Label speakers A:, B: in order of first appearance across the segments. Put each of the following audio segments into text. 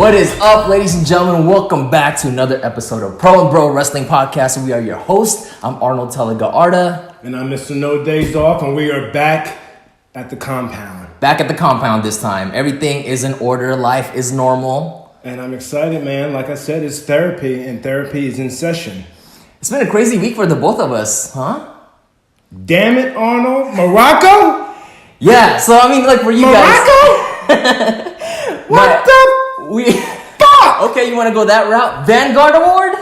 A: What is up, ladies and gentlemen? Welcome back to another episode of Pro and Bro Wrestling Podcast. We are your hosts. I'm Arnold Telegaarda.
B: And I'm Mr. No Days Off, and we are back at the compound.
A: Back at the compound this time. Everything is in order. Life is normal.
B: And I'm excited, man. Like I said, it's therapy, and therapy is in session.
A: It's been a crazy week for the both of us, huh?
B: Damn it, Arnold. Morocco?
A: Yeah, so I mean, like for you
B: Morocco? What the? Fuck!
A: Okay, you want to go that route? Vanguard Award?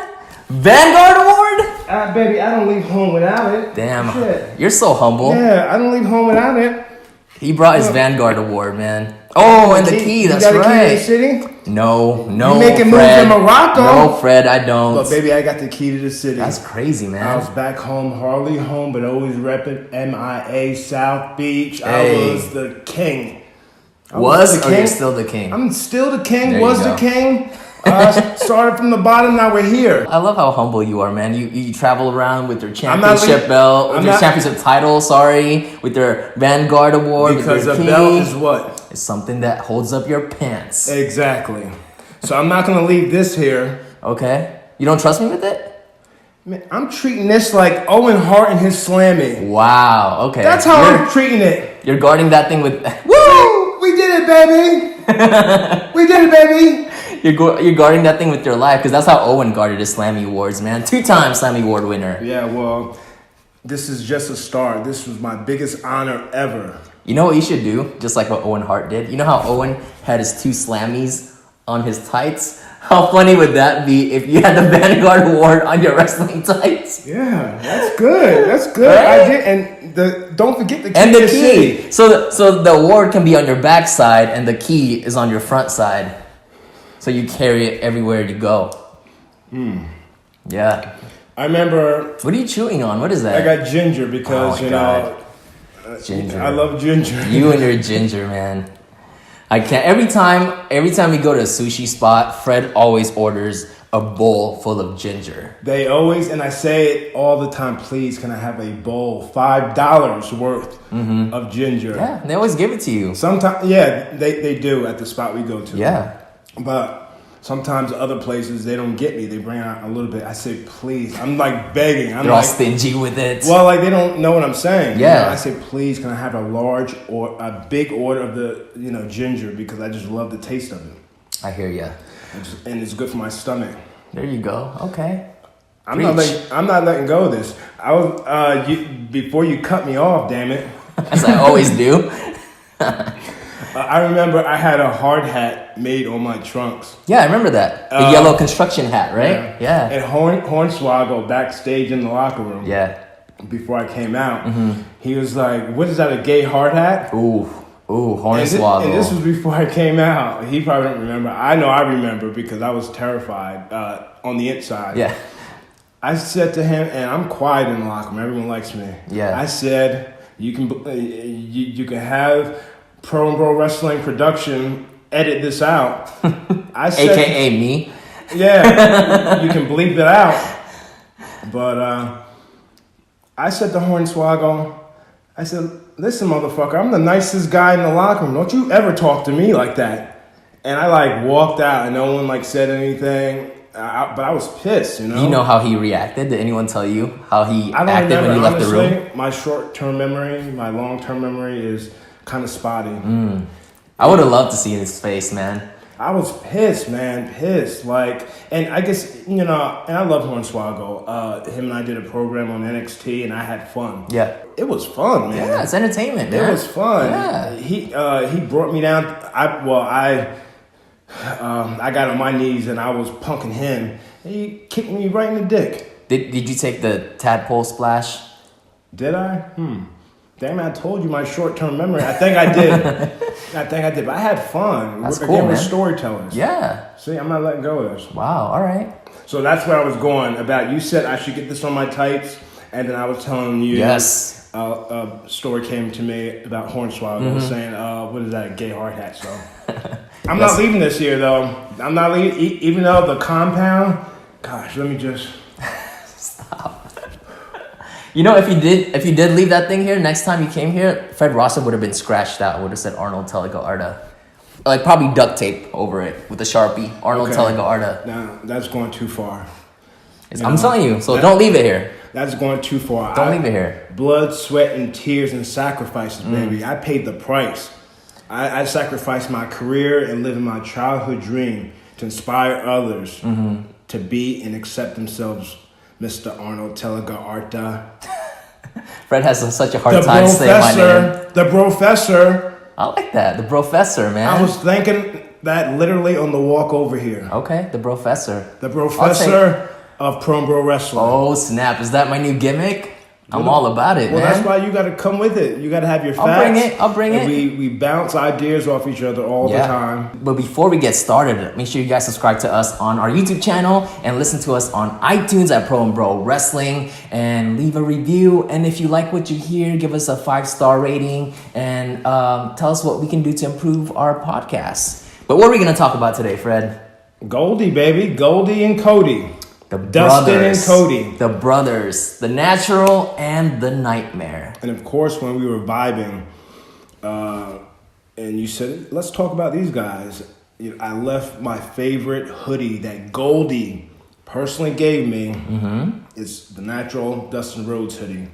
A: Vanguard Award?
B: Baby, I don't leave home without it.
A: Damn,
B: Shit.
A: You're so humble.
B: Yeah, I don't leave home without it.
A: He brought his Vanguard Award, man. Oh, and the key, that's
B: you got
A: right.
B: A key to the city?
A: No,
B: You making moves
A: Fred.
B: in Morocco?
A: No, Fred, I don't.
B: But baby, I got the key to the city.
A: That's crazy, man.
B: I was back home, hardly home, but always repping MIA, South Beach.
A: Hey.
B: I was the king.
A: Or you're still the king?
B: I'm still the king,
A: There
B: was
A: you
B: the
A: go.
B: king. Started from the bottom, now we're here.
A: I love how humble you are, man. You travel around with your
B: I'm not
A: championship belt, with your championship title, with your Vanguard Award,
B: Because
A: with
B: a
A: your
B: belt
A: key.
B: is what?
A: It's something that holds up your pants.
B: Exactly. So I'm not going to leave this here.
A: Okay? You don't trust me with it?
B: Man, I'm treating this like Owen Hart and his slamming.
A: Wow, okay.
B: That's how I'm treating it.
A: You're guarding that thing with...
B: Woo! We did it, baby! We did it, baby!
A: You're guarding that thing with your life, because that's how Owen guarded his Slammy Awards, man. 2-time Slammy Award winner.
B: Yeah, well, this is just a start. This was my biggest honor ever.
A: You know what you should do? Just like what Owen Hart did. You know how Owen had his 2 Slammies on his tights? How funny would that be if you had the Vanguard Award on your wrestling tights?
B: Yeah, that's good. That's good.
A: Right?
B: I did, and don't forget the key.
A: And the
B: to
A: key.
B: city.
A: So the award can be on your back side, and the key is on your front side. So you carry it everywhere you go. Yeah.
B: I remember.
A: What are you chewing on? What is that?
B: I got ginger because
A: Ginger.
B: I love ginger.
A: You and your ginger, man. I can't. Every time we go to a sushi spot, Fred always orders a bowl full of ginger.
B: They always, and I say it all the time, please, can I have a bowl, $5 worth of ginger?
A: Yeah, they always give it to you.
B: Sometimes, yeah, they do at the spot we go to.
A: Yeah.
B: But sometimes other places, they don't get me. They bring out a little bit. I say, please. I'm like begging.
A: They're all stingy with it.
B: Well, like they don't know what I'm saying.
A: Yeah.
B: You know, I say, please, can I have a large or a big order of the, ginger, because I just love the taste of it.
A: I hear ya.
B: And it's good for my stomach.
A: There you go. Okay.
B: I'm not letting go of this. I was before you cut me off, damn it.
A: As I always do.
B: I remember I had a hard hat made on my trunks.
A: Yeah, I remember that. The yellow construction hat, right? Yeah.
B: And Hornswoggle backstage in the locker room.
A: Yeah.
B: Before I came out, he was like, "What is that? A gay hard hat?"
A: Ooh, Hornswoggle.
B: And this was before I came out. He probably don't remember. I know I remember because I was terrified on the inside.
A: Yeah.
B: I said to him, and I'm quiet in the locker room. Everyone likes me.
A: Yeah.
B: I said, you can have Pro and Bro Wrestling Production edit this out. I said,
A: AKA me.
B: Yeah, you can bleep it out. But I said to Hornswoggle, I said, listen, motherfucker, I'm the nicest guy in the locker room. Don't you ever talk to me like that. And I walked out and no one said anything. But I was pissed,
A: Do you know how he reacted? Did anyone tell you how he acted
B: remember,
A: when you left the room?
B: My short-term memory, my long-term memory is kind of spotty.
A: I would have loved to see his face, man.
B: I was pissed, man, pissed. And I guess, and I love Hornswoggle. Him and I did a program on NXT, and I had fun.
A: Yeah.
B: It was fun, man.
A: Yeah, it's entertainment, man.
B: It was fun.
A: Yeah.
B: He brought me down. I got on my knees and I was punking him. And he kicked me right in the dick.
A: Did you take the tadpole splash?
B: Did I? Damn it, I told you my short-term memory. I think I did. But I had fun.
A: That's cool,
B: Again,
A: man.
B: we're storytellers.
A: Yeah.
B: See, I'm not letting go of this.
A: Wow, all right.
B: So that's where I was going about. You said I should get this on my tights, and then I was telling you.
A: Yes.
B: A story came to me about Hornswoggle saying, what is that, a gay hard hat, so. I'm not leaving this here, though. I'm not leaving, even though the compound, gosh, let me just.
A: Stop. You know, if you did leave that thing here, next time you came here, Fred Rosser would have been scratched out. Would have said Arnold Telegaarda. Like probably duct tape over it with a Sharpie. Arnold Telega Arta.
B: Now, that's going too far.
A: I'm telling you, so don't leave it here.
B: That's going too far.
A: Don't leave it here.
B: Blood, sweat, and tears and sacrifices, baby. I paid the price. I sacrificed my career and living my childhood dream to inspire others to be and accept themselves, Mr. Arnold Telega Arta.
A: Fred has such a hard time saying my name.
B: The professor.
A: I like that. The professor, man.
B: I was thinking that literally on the walk over here.
A: Okay, the professor.
B: The professor of Pro Wrestling.
A: Oh, snap. Is that my new gimmick? I'm all about it,
B: well,
A: man.
B: that's why you got to come with it. You got to have your facts.
A: I'll bring it.
B: We bounce ideas off each other all the time.
A: But before we get started, make sure you guys subscribe to us on our YouTube channel and listen to us on iTunes at Pro and Bro Wrestling and leave a review. And if you like what you hear, give us a 5-star rating and tell us what we can do to improve our podcast. But what are we going to talk about today, Fred?
B: Goldie, baby. Goldie and Cody.
A: The
B: Dustin
A: brothers,
B: and Cody.
A: The brothers, the natural and the nightmare.
B: And of course, when we were vibing, and you said, let's talk about these guys, I left my favorite hoodie that Goldie personally gave me. It's the natural Dustin Rhodes hoodie.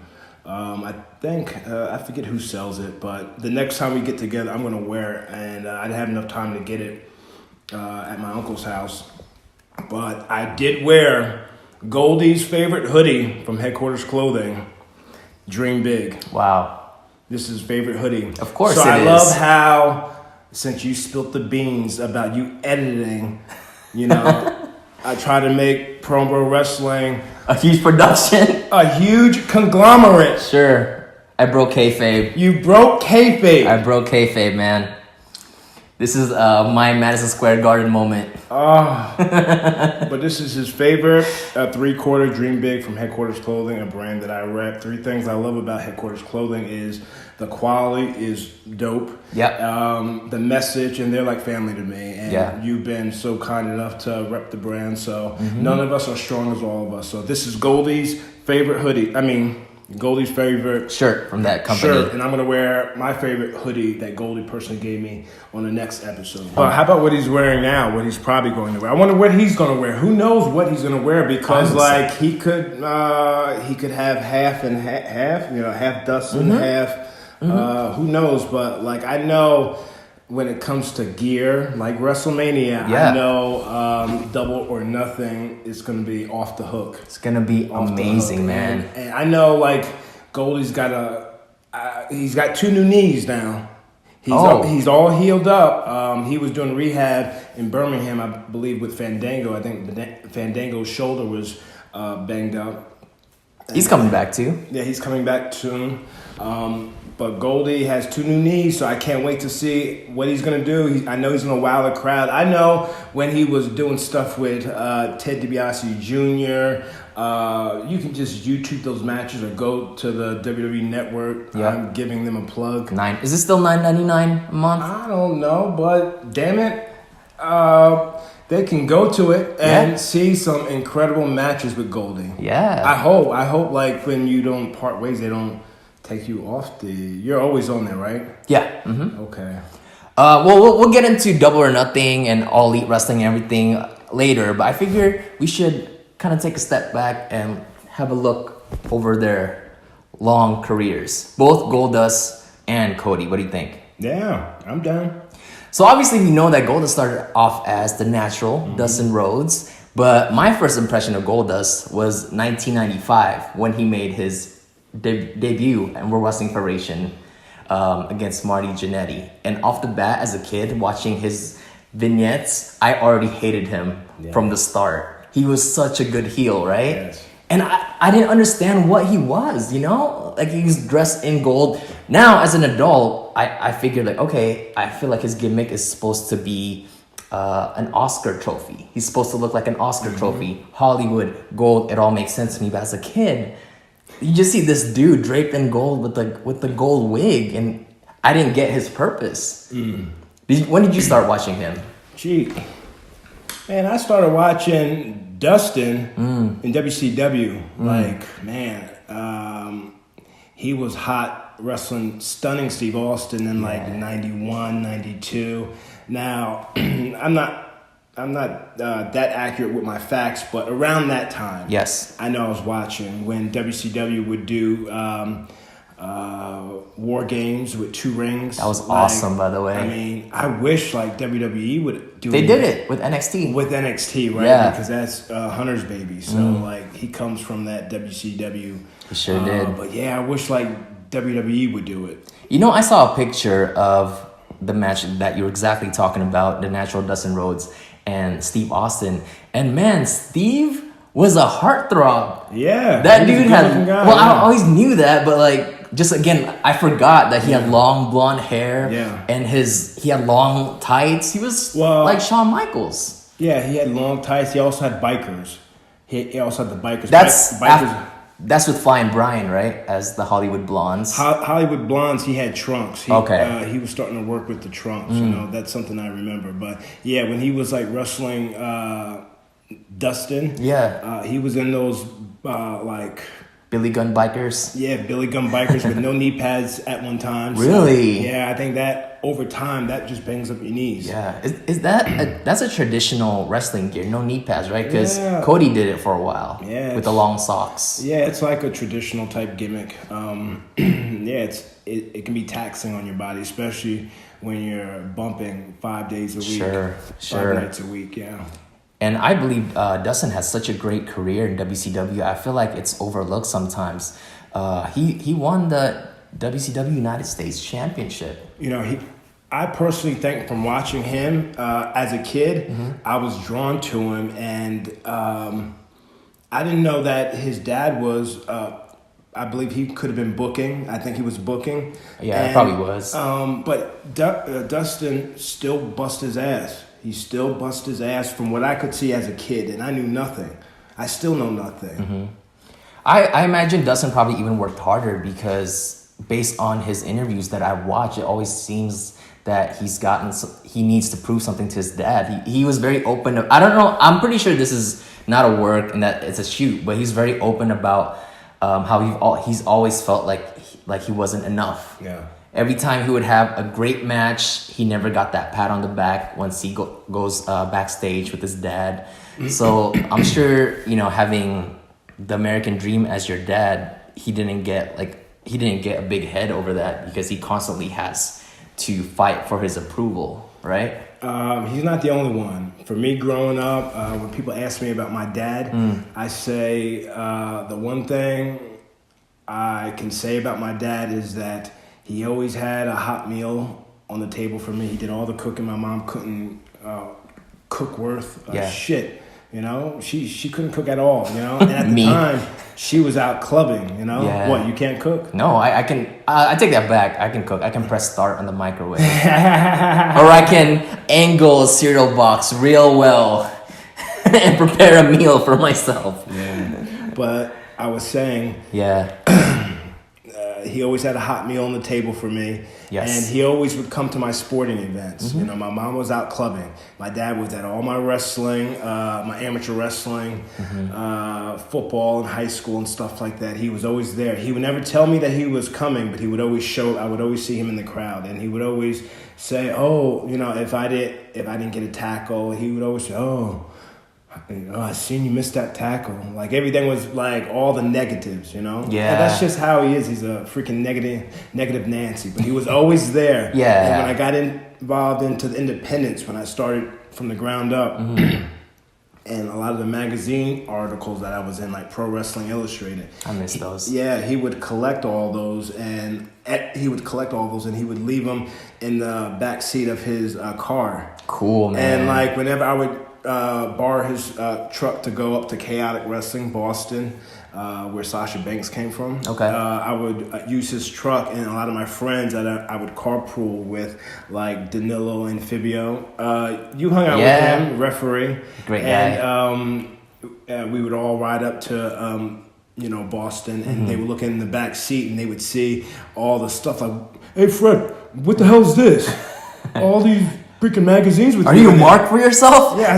B: I think, I forget who sells it, but the next time we get together, I'm going to wear it. And I didn't have enough time to get it at my uncle's house. But I did wear Goldie's favorite hoodie from Headquarters Clothing, Dream Big.
A: Wow.
B: This is his favorite hoodie.
A: Of course
B: so
A: it is.
B: I love how, since you spilt the beans about you editing, I try to make Pro Bro Wrestling
A: a huge production.
B: A huge conglomerate.
A: Sure. I broke kayfabe.
B: You broke kayfabe.
A: I broke kayfabe, man. This is my Madison Square Garden moment.
B: But this is his favorite 3/4 Dream Big from Headquarters Clothing, a brand that I rep. 3 things I love about Headquarters Clothing is the quality is dope.
A: Yep.
B: The message, and they're like family to me. And you've been so kind enough to rep the brand. So none of us are strong as all of us. So this is Goldie's favorite hoodie. Goldie's favorite
A: shirt from that company.
B: Shirt, and I'm gonna wear my favorite hoodie that Goldie personally gave me on the next episode. But how about what he's wearing now? What he's probably going to wear? I wonder what he's gonna wear. Who knows what he's gonna wear? Because he could have half and half. Half Dustin, half. Who knows? But I know. When it comes to gear, like WrestleMania, I know Double or Nothing is going to be off the hook.
A: It's going to be amazing, man.
B: And I know, Goldie's got he's got 2 new knees now. He's all healed up. He was doing rehab in Birmingham, I believe, with Fandango. I think Fandango's shoulder was banged up.
A: He's coming back too.
B: Yeah, he's coming back soon. But Goldie has 2 new knees, so I can't wait to see what he's going to do. I know he's going to wow the crowd. I know when he was doing stuff with Ted DiBiase Jr., you can just YouTube those matches or go to the WWE Network. I'm giving them a plug.
A: Is it still $9.99 a month?
B: I don't know, but damn it. They can go to it and see some incredible matches with Goldie. Yeah. I hope when you don't part ways, they don't take you off you're always on there, right? Yeah. Okay.
A: We'll get into Double or Nothing and All Elite Wrestling and everything later, but I figure we should kind of take a step back and have a look over their long careers. Both Goldust and Cody. What do you think?
B: Yeah, I'm down.
A: So obviously we know that Goldust started off as the natural Dustin Rhodes, but my first impression of Goldust was 1995 when he made his debut in World Wrestling Federation against Marty Jannetty. And off the bat, as a kid, watching his vignettes, I already hated him from the start. He was such a good heel, right? Yes. And I didn't understand what he was, he was dressed in gold. Now, as an adult, I figured okay, I feel like his gimmick is supposed to be an Oscar trophy. He's supposed to look like an Oscar trophy. Hollywood, gold, it all makes sense to me. But as a kid, you just see this dude draped in gold with the gold wig, and I didn't get his purpose. When did you start watching him?
B: Man, I started watching Dustin in WCW. He was hot wrestling stunning Steve Austin in 91, 92. Now, I'm not that accurate with my facts, but around that time,
A: Yes.
B: I know I was watching when WCW would do war games with 2 rings.
A: That was awesome, by the way.
B: I mean, I wish like WWE would do.
A: They did it with NXT.
B: with NXT, right?
A: Yeah.
B: Because that's Hunter's baby. So like he comes from that WCW.
A: He sure did.
B: But yeah, I wish like WWE would do it.
A: You know, I saw a picture of the match that you're exactly talking about, the Natural Dustin Rhodes and Steve Austin. And man, Steve was a heartthrob.
B: Yeah,
A: That
B: he's a
A: dude had,
B: good-looking guy,
A: well, I
B: yeah.
A: always knew that, but like, just again, I forgot that he had long blonde hair.
B: Yeah.
A: And he had long tights. He was
B: Well-
A: like Shawn Michaels.
B: Yeah, he had long tights. He also had bikers. He also had the bikers.
A: That's
B: bikers.
A: that's with Flying Brian, right? As the Hollywood Blondes.
B: Hollywood Blondes, he had trunks.
A: Okay.
B: He was starting to work with the trunks. You know, that's something I remember. But yeah, when he was like wrestling Dustin,
A: Yeah.
B: he was in those like
A: Billy Gunn Bikers.
B: Billy Gun bikers with no knee pads at one time. So,
A: Really?
B: yeah, I think that over time that just bangs up your knees.
A: Yeah, is that that's a traditional wrestling gear? No knee pads, right? Because
B: Yeah.
A: Cody did it for a while.
B: Yeah,
A: with the long socks.
B: Yeah, it's like a traditional type gimmick. Yeah, it can be taxing on your body, especially when you're bumping 5 days a week.
A: Sure.
B: 5 nights a week, yeah.
A: And I believe Dustin has such a great career in WCW. I feel like it's overlooked sometimes. He won the WCW United States Championship.
B: You know, I personally think from watching him as a kid, I was drawn to him, and I didn't know that his dad was. I believe he could have been booking. I think he was booking.
A: Yeah, it probably was.
B: But Dustin still bust his ass. He still bust his ass from what I could see as a kid, and I knew nothing. I still know nothing.
A: I imagine Dustin probably even worked harder because based on his interviews that I watch, it always seems that he needs to prove something to his dad. He was very open. I don't know. I'm pretty sure this is not a work and that it's a shoot, but he's very open about how he's always felt like he wasn't enough.
B: Yeah.
A: Every time he would have a great match, he never got that pat on the back once he goes backstage with his dad. So I'm sure, having the American Dream as your dad, he didn't get a big head over that because he constantly has to fight for his approval, right?
B: He's not the only one. For me, growing up, when people ask me about my dad, I say the one thing I can say about my dad is that he always had a hot meal on the table for me. He did all the cooking. My mom couldn't cook worth shit. She couldn't cook at all. And at the time, she was out clubbing.
A: Yeah.
B: What, you can't cook?
A: No, I can. I take that back. I can cook. I can press start on the microwave, or I can angle a cereal box real well and prepare a meal for myself.
B: Yeah. But I was saying,
A: Yeah.
B: he always had a hot meal on the table for me.
A: Yes.
B: And he always would come to my sporting events. My mom was out clubbing. My dad was at all my wrestling, my amateur wrestling, football in high school and stuff like that. He was always there. He would never tell me that he was coming, but he would always I would always see him in the crowd. And he would always say, if I didn't get a tackle, he would always say, I seen you miss that tackle. Like everything was like all the negatives,
A: Yeah.
B: And that's just how he is. He's a freaking negative Nancy. But he was always there.
A: Yeah.
B: And when I got involved into the independents, when I started from the ground up, and a lot of the magazine articles that I was in, like Pro Wrestling Illustrated.
A: I miss those.
B: Yeah, he would collect all those, and he would leave them in the back seat of his car.
A: Cool, man.
B: And like whenever I would borrow his truck to go up to Chaotic Wrestling, Boston, where Sasha Banks came from.
A: Okay.
B: I would use his truck, and a lot of my friends that I would carpool with, like Danilo and Fibio. You hung out with him, referee.
A: Great guy.
B: And we would all ride up to Boston, and they would look in the back seat, and they would see all the stuff like, "Hey Fred, what the hell is this? freaking magazines with
A: Are
B: you.
A: you Mark for yourself?
B: Yeah,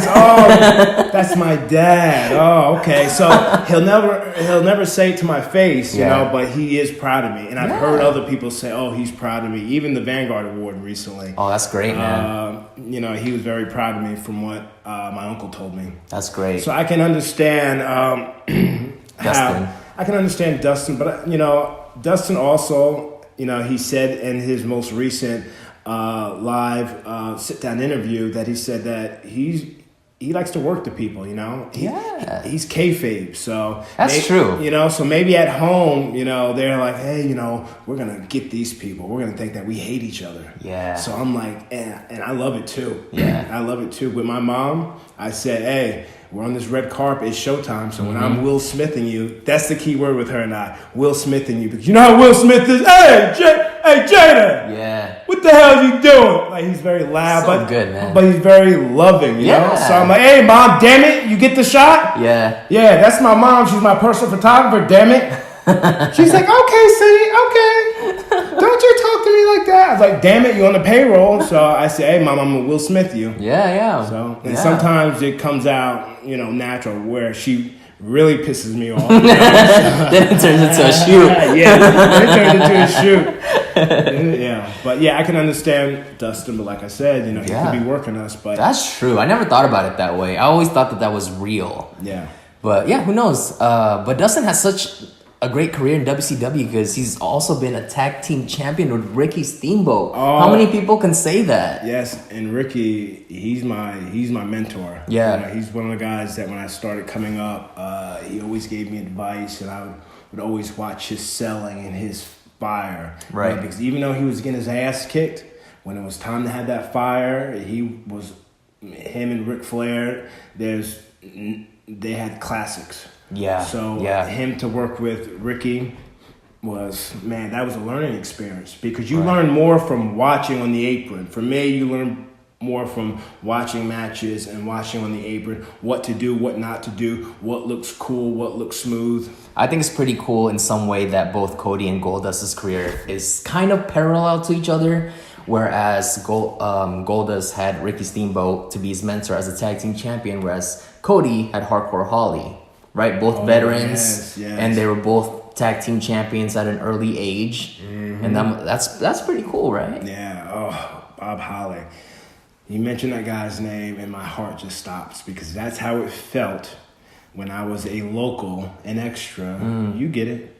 B: that's my dad. Oh, okay. So he'll never say it to my face, you know, but he is proud of me. And I've heard other people say, oh, he's proud of me. Even the Vanguard Award recently.
A: Oh, that's great, man.
B: You know, he was very proud of me from what my uncle told me.
A: That's great.
B: So I can understand
A: Dustin.
B: I can understand Dustin, but you know, Dustin also, you know, he said in his most recent live sit-down interview that he said that he likes to work the people, you know. He's kayfabe, so
A: that's true.
B: You know, so maybe at home, you know, they're like, hey, you know, we're gonna get these people. We're gonna think that we hate each other.
A: Yeah.
B: So I'm like, and I love it too.
A: Yeah.
B: I love it too. With my mom, I said, hey, we're on this red carpet. It's showtime. So when I'm Will Smithing you, that's the key word with her and I. Will Smithing you. Because you know how Will Smith is? Hey, Jada.
A: Yeah.
B: What the hell is he doing? Like, he's very loud.
A: So good, man.
B: But he's very loving, you know? So I'm like, hey, Mom, damn it. You get the shot?
A: Yeah.
B: Yeah, that's my mom. She's my personal photographer, damn it. She's like, okay, Cindy, okay. Don't you talk to me like that. I was like, damn it, you're on the payroll. So I said, hey, Mom, I'm going to Will Smith you.
A: Yeah.
B: So, and sometimes it comes out, you know, natural where she really pisses me off.
A: Then it turns into a shoot.
B: Then it turns into a shoot. Yeah. But yeah, I can understand Dustin, but like I said, you know, he could be working us. But
A: that's true. I never thought about it that way. I always thought that was real.
B: Yeah.
A: But yeah, who knows? But Dustin has such a great career in WCW because he's also been a tag team champion with Ricky Steamboat. How many people can say that?
B: Yes, and Ricky, he's my mentor.
A: Yeah.
B: You know, he's one of the guys that when I started coming up, he always gave me advice, and I would always watch his selling and his fire.
A: Right.
B: You know, because even though he was getting his ass kicked, when it was time to have that fire, him and Ric Flair, they had classics.
A: Yeah.
B: So him to work with Ricky that was a learning experience because you learn more from watching on the apron. For me, you learn more from watching matches and watching on the apron, what to do, what not to do, what looks cool, what looks smooth.
A: I think it's pretty cool in some way that both Cody and Goldust's career is kind of parallel to each other. Whereas Goldust had Ricky Steamboat to be his mentor as a tag team champion, whereas Cody had Hardcore Holly. Right, both veterans, and they were both tag team champions at an early age, and that's pretty cool, right?
B: Yeah. Oh, Bob Holly. You mentioned that guy's name, and my heart just stops because that's how it felt when I was a local, an extra. You get it.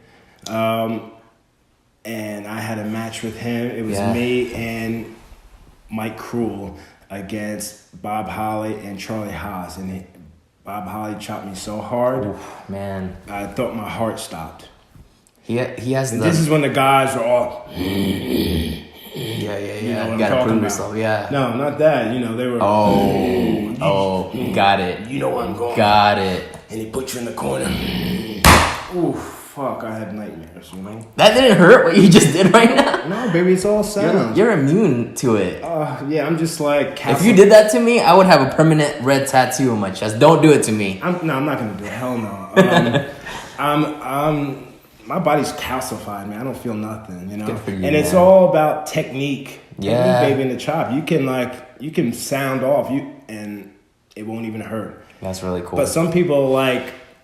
B: And I had a match with him. It was me and Mike Cruel against Bob Holly and Charlie Haas, and Bob Holly chopped me so hard.
A: Oof, man.
B: I thought my heart stopped.
A: He has
B: and this is when the guys are all...
A: Yeah.
B: You know
A: you gotta prove yourself,
B: No, not that. You know, they were...
A: Got it.
B: You know where I'm going.
A: Got it.
B: And he put you in the corner. Ooh, fuck, I had nightmares, you know?
A: That didn't hurt what you just did right now?
B: No, baby, it's all sound.
A: You're immune to it.
B: Yeah, I'm just like...
A: If you did that to me, I would have a permanent red tattoo on my chest. Don't do it to me.
B: I'm not gonna do it. Hell no. My body's calcified, man. I don't feel nothing, you know?
A: Good for you,
B: and it's all about technique.
A: Yeah.
B: Technique, baby, in the chop. You can sound off, and it won't even hurt.
A: That's really cool.
B: But some people,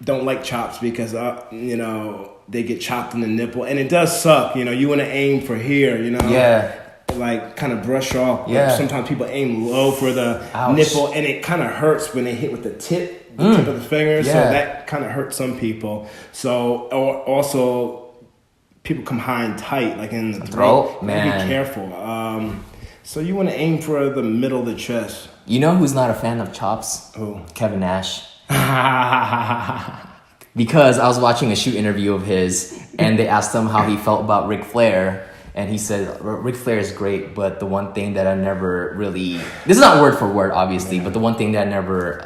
B: don't like chops because, you know, they get chopped in the nipple. And it does suck, you know. You want to aim for here, you know?
A: Yeah.
B: Kind of brush off.
A: Yeah.
B: Like sometimes people aim low for the nipple, and it kind of hurts when they hit with the tip of the finger.
A: Yeah.
B: So that kind of hurts some people. So, or also, people come high and tight, like in the throat.
A: Man.
B: Be careful. So you want to aim for the middle of the chest.
A: You know who's not a fan of chops?
B: Who?
A: Kevin Nash. Because I was watching a shoot interview of his, and they asked him how he felt about Ric Flair, and he said, Ric Flair is great, but the one thing that I never really... This is not word for word, obviously, but the one thing that I never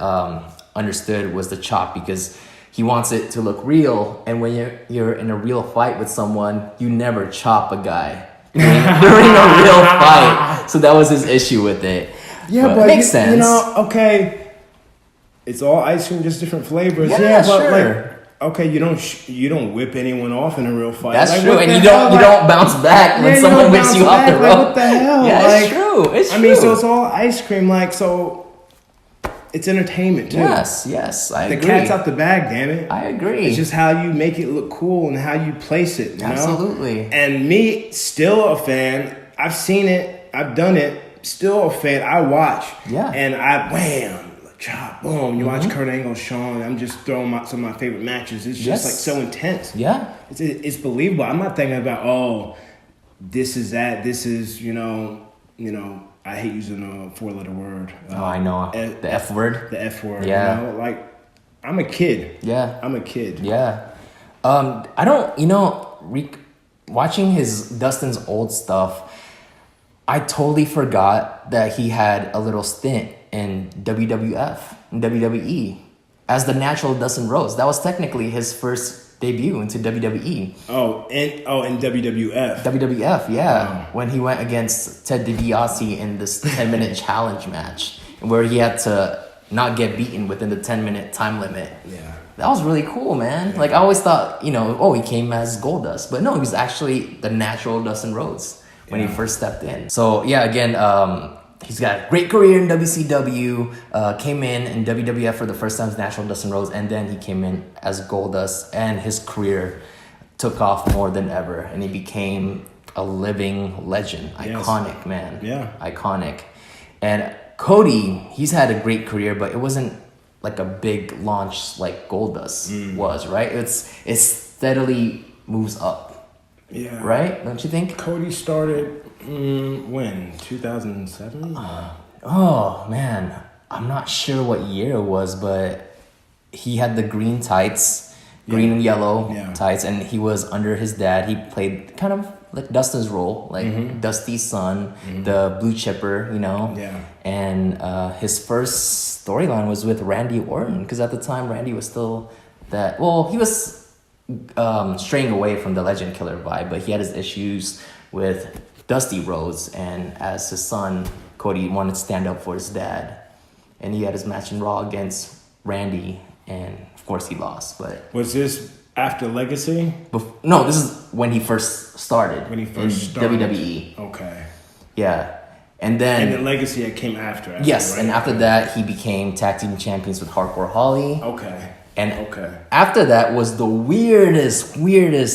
A: understood was the chop, because he wants it to look real, and when you're in a real fight with someone, you never chop a guy during a real fight. So that was his issue with it.
B: Yeah, but
A: it makes sense.
B: You know, okay, it's all ice cream, just different flavors.
A: Yeah,
B: but
A: sure.
B: okay, you don't whip anyone off in a real fight.
A: That's
B: like,
A: true, and you
B: hell?
A: don't bounce back when someone whips you off the rope.
B: Like, what the hell?
A: Yeah,
B: like,
A: it's true. It's true.
B: I mean, so it's all ice cream. Like, so it's entertainment too.
A: Yes, I agree.
B: The cat's out the bag, damn it.
A: I agree.
B: It's just how you make it look cool and how you place it. You
A: Absolutely.
B: know? And me, still a fan. I've seen it. I've done it. Still a fan. I watch.
A: Yeah.
B: And I wham, chop, boom. You watch Kurt Angle, Shawn. I'm just throwing some of my favorite matches. It's just like so intense.
A: Yeah.
B: It's believable. I'm not thinking about this is that. This is you know. I hate using a 4-letter word.
A: I know. The F word.
B: The F word.
A: Yeah.
B: You know? Like, I'm a kid.
A: Yeah.
B: I'm a kid.
A: Yeah. I don't, watching Dustin's old stuff, I totally forgot that he had a little stint in WWF, in WWE, as the natural Dustin Rhodes. That was technically his first debut into WWE.
B: In WWF.
A: WWF, yeah. When he went against Ted DiBiase in this 10-minute challenge match, where he had to not get beaten within the 10-minute time limit.
B: Yeah.
A: That was really cool, man. Yeah. Like, I always thought, he came as Goldust. But no, he was actually the natural Dustin Rhodes when he first stepped in. So, yeah, again, he's got a great career in WCW, came in WWF for the first time as natural Dustin Rhodes, and then he came in as Goldust, and his career took off more than ever, and he became a living legend.
B: Yes.
A: Iconic, man.
B: Yeah.
A: Iconic. And Cody, he's had a great career, but it wasn't like a big launch like Goldust was, right? It steadily moves up.
B: Yeah.
A: Right? Don't you think?
B: Cody started when? 2007?
A: Oh, man. I'm not sure what year it was, but he had the green tights, green and yellow tights, and he was under his dad. He played kind of like Dustin's role, like Dusty's son, the blue chipper,
B: Yeah.
A: And his first storyline was with Randy Orton, because at the time Randy was still he was straying away from the Legend Killer vibe, but he had his issues with Dusty Rhodes, and as his son, Cody wanted to stand up for his dad, and he had his match in Raw against Randy, and of course he lost. But
B: was this after Legacy?
A: No, this is when he first started.
B: When he first started
A: WWE.
B: Okay.
A: Yeah, and then
B: Legacy that came after.
A: Yes,
B: right?
A: and after that he became tag team champions with Hardcore Holly.
B: Okay.
A: And after that was the weirdest,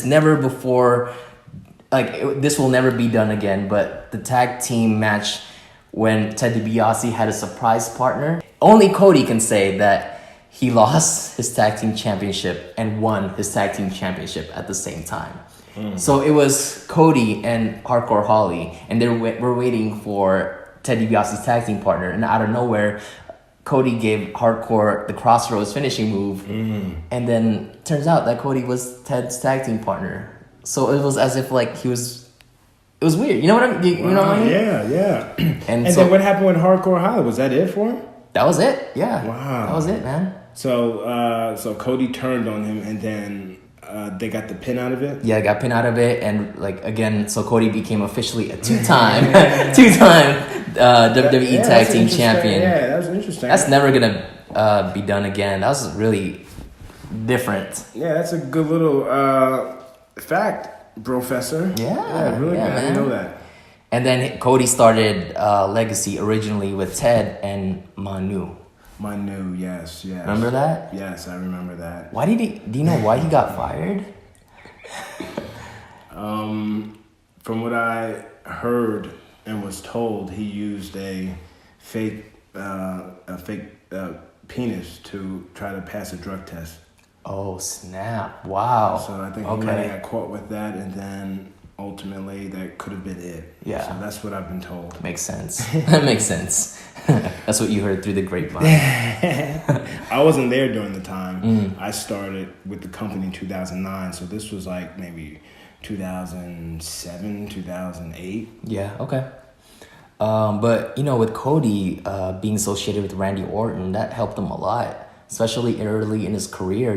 A: never before. This will never be done again, but the tag team match when Ted DiBiase had a surprise partner. Only Cody can say that he lost his tag team championship and won his tag team championship at the same time. So it was Cody and Hardcore Holly, and they were waiting for Ted DiBiase's tag team partner, and out of nowhere, Cody gave Hardcore the Crossroads finishing move, and then turns out that Cody was Ted's tag team partner. So it was as if it was weird. You know what I mean? You know what I mean?
B: Yeah. And
A: so,
B: then what happened with Hardcore Holly? Was that it for him?
A: That was it. Yeah.
B: Wow.
A: That was it, man.
B: So Cody turned on him, and then they got the pin out of it.
A: Yeah, got pin out of it, and again, so Cody became officially a two-time WWE Tag Team Champion.
B: Yeah, that was interesting.
A: That's never gonna be done again. That was really different.
B: Yeah, that's a good little fact, Professor.
A: Yeah,
B: really
A: yeah,
B: good. I didn't know that.
A: And then Cody started Legacy originally with Ted and Manu.
B: Manu, yes.
A: Remember that?
B: Yes, I remember that.
A: Why did he? Do you know why he got fired?
B: From what I heard and was told, he used a fake penis to try to pass a drug test.
A: Oh snap! Wow.
B: So I think he might have got caught with that, and then ultimately that could have been it.
A: Yeah.
B: So that's what I've been told.
A: Makes sense. That makes sense. That's what you heard through the grapevine.
B: I wasn't there during the time. I started with the company in 2009, so this was like maybe 2007, 2008.
A: Yeah, okay. But, with Cody being associated with Randy Orton, that helped him a lot, especially early in his career,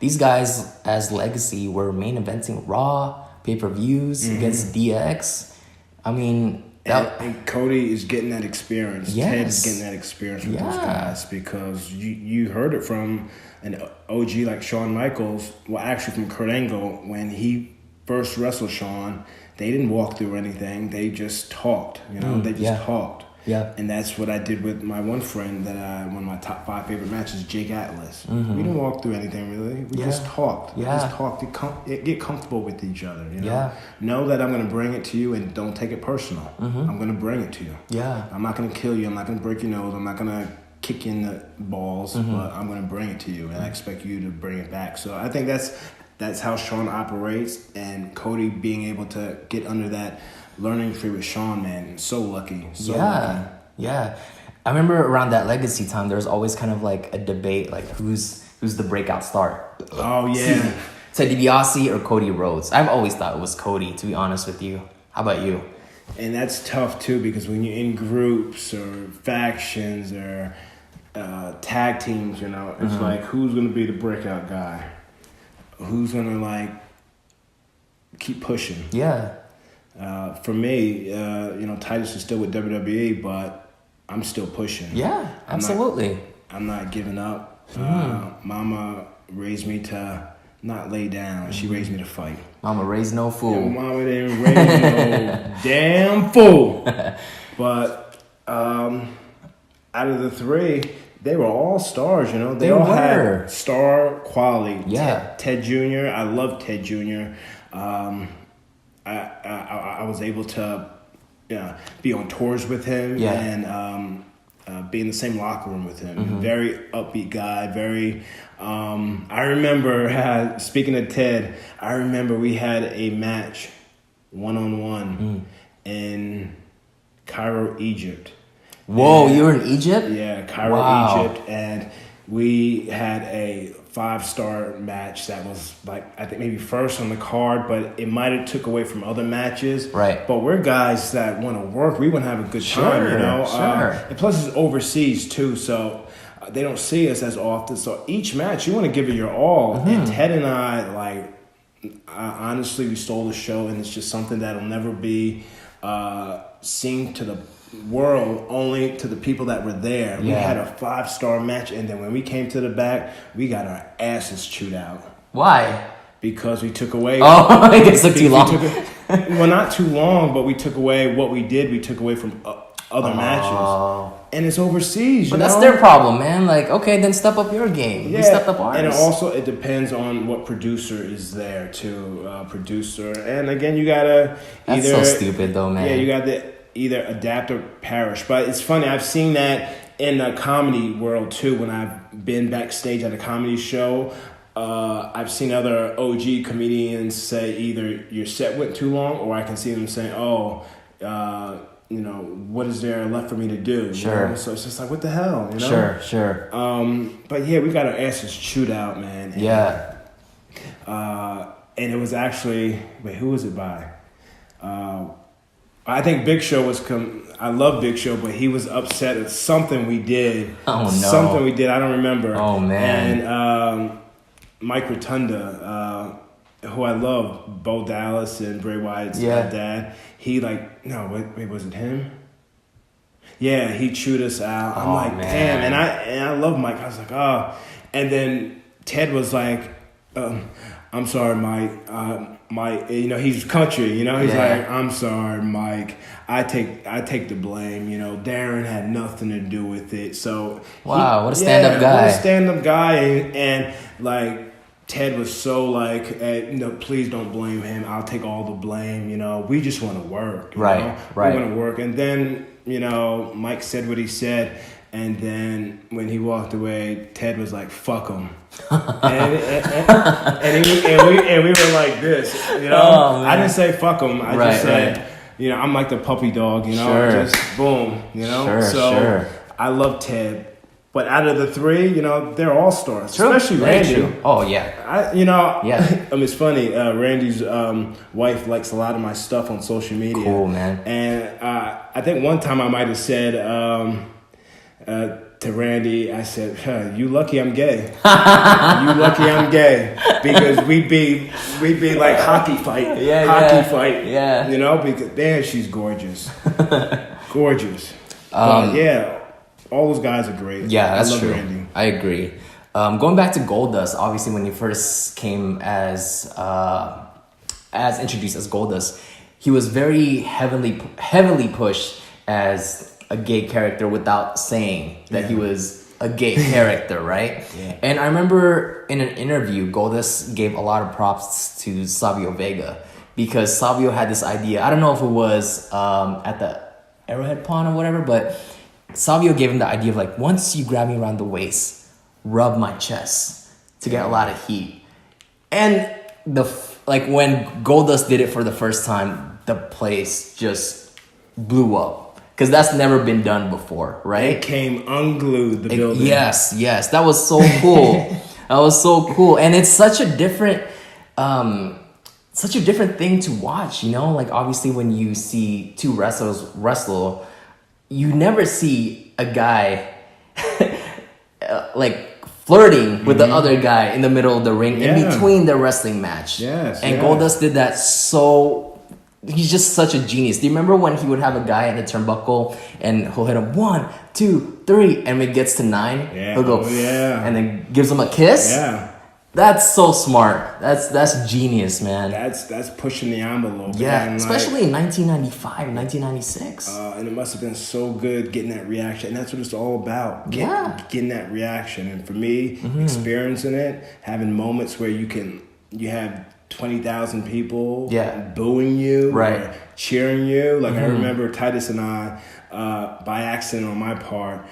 A: These guys, as Legacy, were main eventing Raw, pay-per-views against DX. I mean...
B: And Cody is getting that experience.
A: Yes.
B: Ted is getting that experience with those guys because you heard it from an OG like Shawn Michaels. Well, actually from Kurt Angle when he first wrestled Shawn. They didn't walk through anything. They just talked. They just talked.
A: Yeah.
B: And that's what I did with my one friend one of my top 5 favorite matches, Jake Atlas. We didn't walk through anything really. We just talked. We just talked. Get comfortable with each other. Know that I'm going to bring it to you and don't take it personal. I'm going to bring it to you.
A: Yeah.
B: I'm not going to kill you. I'm not going to break your nose. I'm not going to kick you in the balls. But I'm going to bring it to you, and I expect you to bring it back. So I think that's how Shawn operates, and Cody being able to get under that learning tree with Shawn, man, so lucky. So lucky.
A: Yeah. I remember around that Legacy time, there was always kind of like a debate, like who's the breakout star.
B: Oh yeah,
A: Ted DiBiase or Cody Rhodes. I've always thought it was Cody, to be honest with you. How about you?
B: And that's tough too because when you're in groups or factions or tag teams, it's like who's gonna be the breakout guy? Who's gonna like keep pushing?
A: Yeah.
B: For me, Titus is still with WWE, but I'm still pushing.
A: Yeah, absolutely.
B: I'm not giving up. Mama raised me to not lay down. She raised me to fight.
A: Mama raised no fool.
B: Mama didn't raise no damn fool. But out of the 3, they were all stars, They all had star quality.
A: Yeah.
B: Ted Jr., I love Ted Jr. I was able to be on tours with him and be in the same locker room with him. Very upbeat guy, very... I remember, speaking of Ted, I remember we had a match, one-on-one, in Cairo, Egypt.
A: Whoa, you were in Egypt?
B: Yeah, Cairo, Egypt, and we had a 5-star match that was like I think maybe first on the card, but it might have took away from other matches.
A: Right.
B: But we're guys that want to work. We want to have a good time,
A: Sure.
B: And plus it's overseas too, so they don't see us as often. So each match you want to give it your all. And Ted and I honestly we stole the show, and it's just something that'll never be seen to the world, only to the people that were there. We had a 5-star match, and then when we came to the back, we got our asses chewed out.
A: Why?
B: Because we took away...
A: Oh, it took too long.
B: Well, not too long, but we took away what we did. We took away from other matches. And it's overseas,
A: But that's their problem, man. Like, okay, then step up your game. We stepped up ours.
B: And it depends on what producer is there, too. Producer. And again, you gotta
A: That's so stupid, though, man.
B: Yeah, you got to either adapt or perish. But it's funny, I've seen that in the comedy world too. When I've been backstage at a comedy show, I've seen other OG comedians say either your set went too long, or I can see them saying, what is there left for me to do?
A: Sure.
B: So it's just like, what the hell?
A: Sure.
B: But yeah, we got our asses chewed out, man. And, and it was actually, who was it by? I think Big Show I love Big Show, but he was upset at something we did.
A: Oh, no.
B: Something we did, I don't remember.
A: Oh, man.
B: And Mike Rotunda, who I love, Bo Dallas and Bray Wyatt's dad, he was it him? Yeah, he chewed us out. I'm like,
A: man.
B: damn. And I love Mike. I was like, oh. And then Ted was like, I'm sorry, Mike. Mike, he's country, he's like, I'm sorry, Mike. I take the blame, Darren had nothing to do with it. So
A: wow, what a stand-up guy.
B: What a stand-up guy, and like Ted was so like, please don't blame him. I'll take all the blame. We just want to work.
A: Right.
B: We want to work. And then Mike said what he said. And then when he walked away, Ted was like, "Fuck him," and we were like this,
A: Oh,
B: I didn't say "fuck him." I just said, I'm like the puppy dog, just boom,
A: Sure.
B: I love Ted, but out of the 3, they're all stars, especially Randy.
A: True. Oh yeah.
B: It's funny. Randy's wife likes a lot of my stuff on social media.
A: Cool, man.
B: And I think one time I might have said. to Randy, I said, "You lucky I'm gay. You lucky I'm gay because we'd be like hockey fight, fight.
A: Yeah,
B: you know, because man, she's gorgeous, gorgeous. But yeah, all those guys are great.
A: Yeah, that's
B: I love
A: true.
B: Randy.
A: I agree. Going back to Goldust, obviously when he first came as introduced as Goldust, he was very heavily pushed as a gay character without saying that he was a gay character, right?
B: Yeah.
A: And I remember in an interview, Goldust gave a lot of props to Savio Vega because Savio had this idea. I don't know if it was at the Arrowhead Pond or whatever, but Savio gave him the idea of like, once you grab me around the waist, rub my chest to get a lot of heat. And when Goldust did it for the first time, the place just blew up. Because that's never been done before, right?
B: It came unglued, the building.
A: Yes. That was so cool. That was so cool. And it's such a different thing to watch, you know? Like, obviously, when you see two wrestlers wrestle, you never see a guy, like, flirting with the other guy in the middle of the ring in between the wrestling match.
B: Yes.
A: And Goldust did that so... He's just such a genius. Do you remember when he would have a guy in the turnbuckle and he'll hit him 1, 2, 3, and when it gets to 9, he'll go and then gives him a kiss?
B: Yeah.
A: That's so smart. That's genius, man.
B: That's pushing the envelope.
A: Yeah,
B: man.
A: especially in 1995, 1996.
B: And it must have been so good getting that reaction. And that's what it's all about. Getting that reaction. And for me, experiencing it, having moments where you have 20,000 people booing you or cheering you. Like I remember Titus and I, by accident on my part,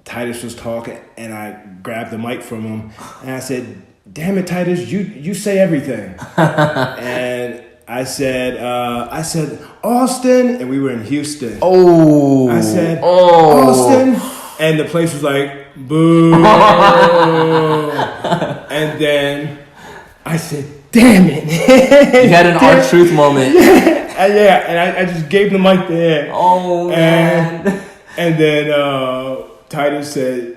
B: Titus was talking and I grabbed the mic from him and I said, "Damn it, Titus, you say everything." And I said, "Austin," and we were in Houston.
A: Oh.
B: I said, "Austin," and the place was like, "Boo." And then I said, "Damn it."
A: You had an R-Truth moment.
B: And I just gave the mic there.
A: Oh, man.
B: And then Titus said,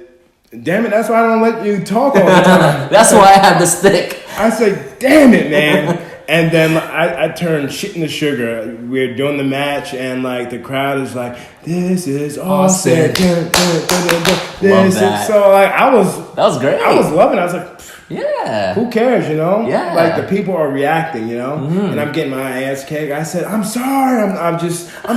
B: "Damn it, that's why I don't let you talk all the time."
A: That's why I have the stick.
B: I said, "Damn it, man." And then I turned shit into sugar. We're doing the match, and like the crowd is like, "This is awesome."
A: Love that.
B: So like
A: that was great.
B: I was loving it. I was like,
A: yeah.
B: Who cares, you know?
A: Yeah.
B: Like the people are reacting, you know? And I'm getting my ass kicked. I said, "I'm sorry. I'm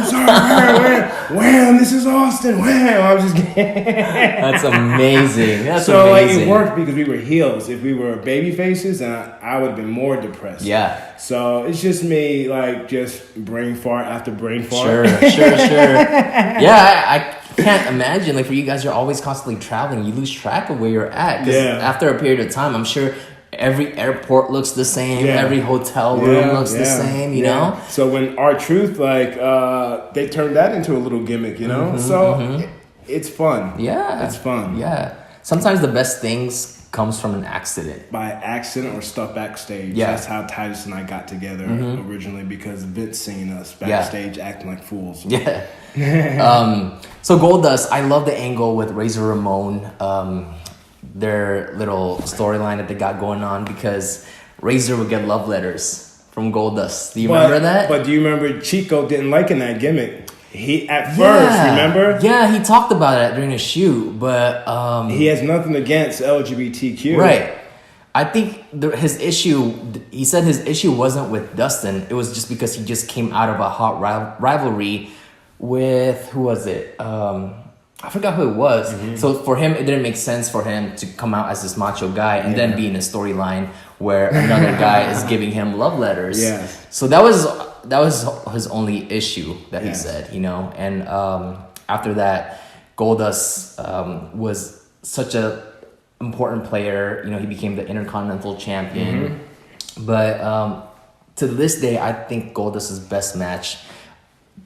B: sorry. Wham, this is Austin. Wham." I was just
A: That's amazing. That's
B: so
A: amazing.
B: like it worked because we were heels. If we were baby faces, I would have been more depressed.
A: Yeah.
B: So it's just me, like, just brain fart after brain fart.
A: Sure. Yeah, I can't imagine. Like, for you guys, you're always constantly traveling. You lose track of where you're at. Because after a period of time, I'm sure every airport looks the same. Yeah. Every hotel room looks the same, you know?
B: So when R-Truth, like, they turned that into a little gimmick, you know? It's fun.
A: Yeah.
B: It's fun.
A: Yeah. Sometimes the best things comes from an accident.
B: By accident or stuff backstage.
A: Yeah.
B: That's how Titus and I got together originally, because Vince singing us backstage acting like fools.
A: Yeah. So Goldust, I love the angle with Razor Ramon, their little storyline that they got going on, because Razor would get love letters from Goldust. Do you remember that?
B: But do you remember Chico didn't like that gimmick? He at first, remember?
A: Yeah, he talked about it during a shoot, but
B: he has nothing against LGBTQ.
A: Right. I think his issue, he said his issue wasn't with Dustin. It was just because he just came out of a hot rivalry with, who was it? I forgot who it was. So for him, it didn't make sense for him to come out as this macho guy and then be in a storyline where another guy is giving him love letters.
B: Yeah.
A: So that was his only issue that he said, you know. And after that, Goldust was such a important player. You know, he became the Intercontinental Champion. But to this day, I think Goldust's best match,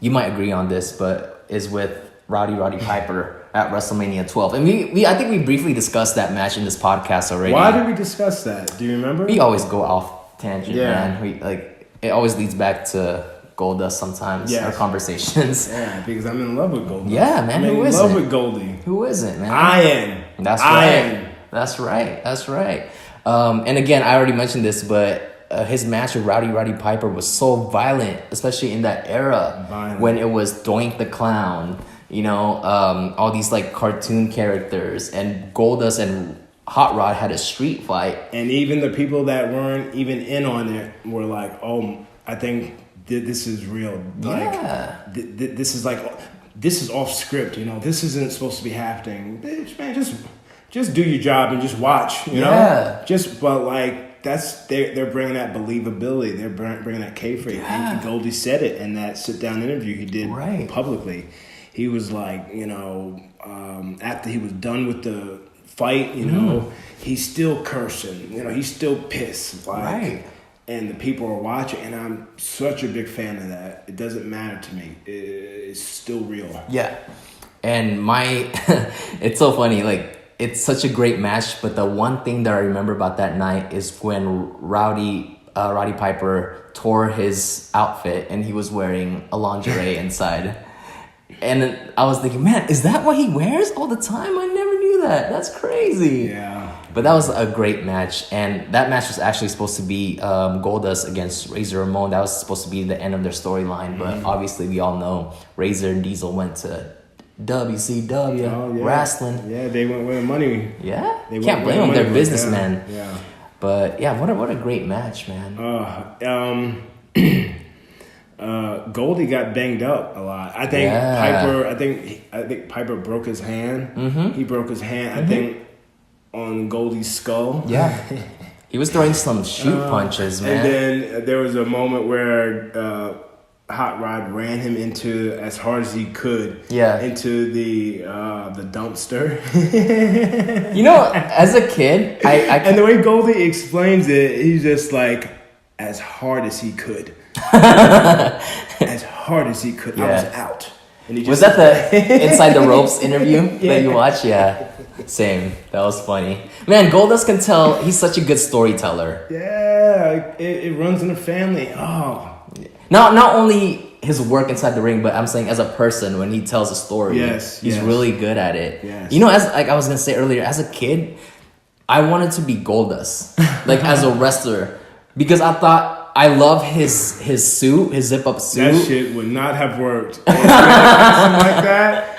A: you might agree on this, but is with Roddy Piper at WrestleMania 12. And I think we briefly discussed that match in this podcast already.
B: Why did we discuss that? Do you remember?
A: We always go off tangent, man. It always leads back to Goldust sometimes,
B: Yes.
A: our conversations.
B: Yeah, because I'm in love with Goldust.
A: Yeah, man,
B: I'm
A: who
B: in
A: isn't?
B: love with Goldie.
A: Who isn't, man?
B: I am.
A: That's
B: I
A: right.
B: am.
A: That's right. That's right. And again, I already mentioned this, but his match with Roddy Piper was so violent, especially in that era when it was Doink the Clown, you know, all these like cartoon characters, and Goldust and Hot Rod had a street fight.
B: And even the people that weren't even in on it were like, oh, I think this is real. Like,
A: Yeah.
B: This is like, this is off script, you know, this isn't supposed to be happening. Bitch, man, just do your job and just watch, you know? But like, they're bringing that believability. They're bringing that kayfabe.
A: Yeah.
B: And Goldie said it in that sit-down interview he did publicly. He was like, you know, after he was done with the fight, you know, he's still cursing. You know, he's still pissed. Like, and the people are watching, and I'm such a big fan of that. It doesn't matter to me. It's still real.
A: Yeah. And it's so funny, like, it's such a great match, but the one thing that I remember about that night is when Roddy Piper tore his outfit and he was wearing a lingerie inside. And I was thinking, man, is that what he wears all the time? I never knew that. That's crazy.
B: Yeah.
A: But that was a great match. And that match was actually supposed to be Goldust against Razor Ramon. That was supposed to be the end of their storyline. But obviously, we all know Razor and Diesel went to WCW wrestling.
B: Yeah, they went with money.
A: Yeah,
B: They
A: can't blame them. They're businessmen.
B: Yeah.
A: But yeah, what a great match, man.
B: Goldie got banged up a lot. I think Piper. I think Piper broke his hand. Mm-hmm. He broke his hand. I think on Goldie's skull.
A: Yeah, he was throwing some shoot punches, man.
B: And then there was a moment where Hot Rod ran him into as hard as he could.
A: Yeah.
B: Into the dumpster.
A: You know, as a kid, I
B: and the way Goldie explains it, he's just like, as hard as he could. As hard as he could. I was out. And he just,
A: was that the Inside the Ropes interview that you watched? Yeah. Same. That was funny. Man, Goldust can tell. He's such a good storyteller.
B: Yeah. It runs in the family. Oh.
A: Not only his work inside the ring, but I'm saying as a person when he tells a story. He's really good at it.
B: Yes.
A: You know, as like I was gonna say earlier, as a kid, I wanted to be Goldust, like as a wrestler, because I thought I love his suit, his zip up suit.
B: That shit would not have worked. Something like that.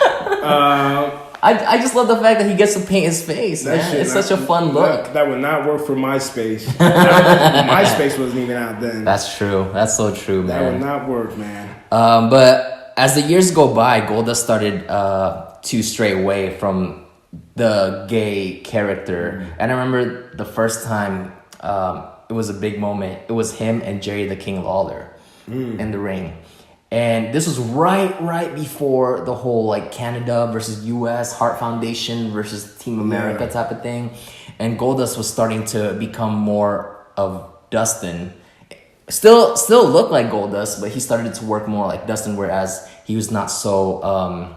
A: I just love the fact that he gets to paint his face, man. It's such a fun look.
B: That would not work for MySpace. MySpace wasn't even out then.
A: That's true. That's so true, man.
B: That would not work, man.
A: But as the years go by, Goldust started to stray away from the gay character. And I remember the first time it was a big moment. It was him and Jerry the King Lawler in the ring. And this was right before the whole like Canada versus US, Heart Foundation versus Team America type of thing. And Goldust was starting to become more of Dustin. Still looked like Goldust, but he started to work more like Dustin, whereas he was not so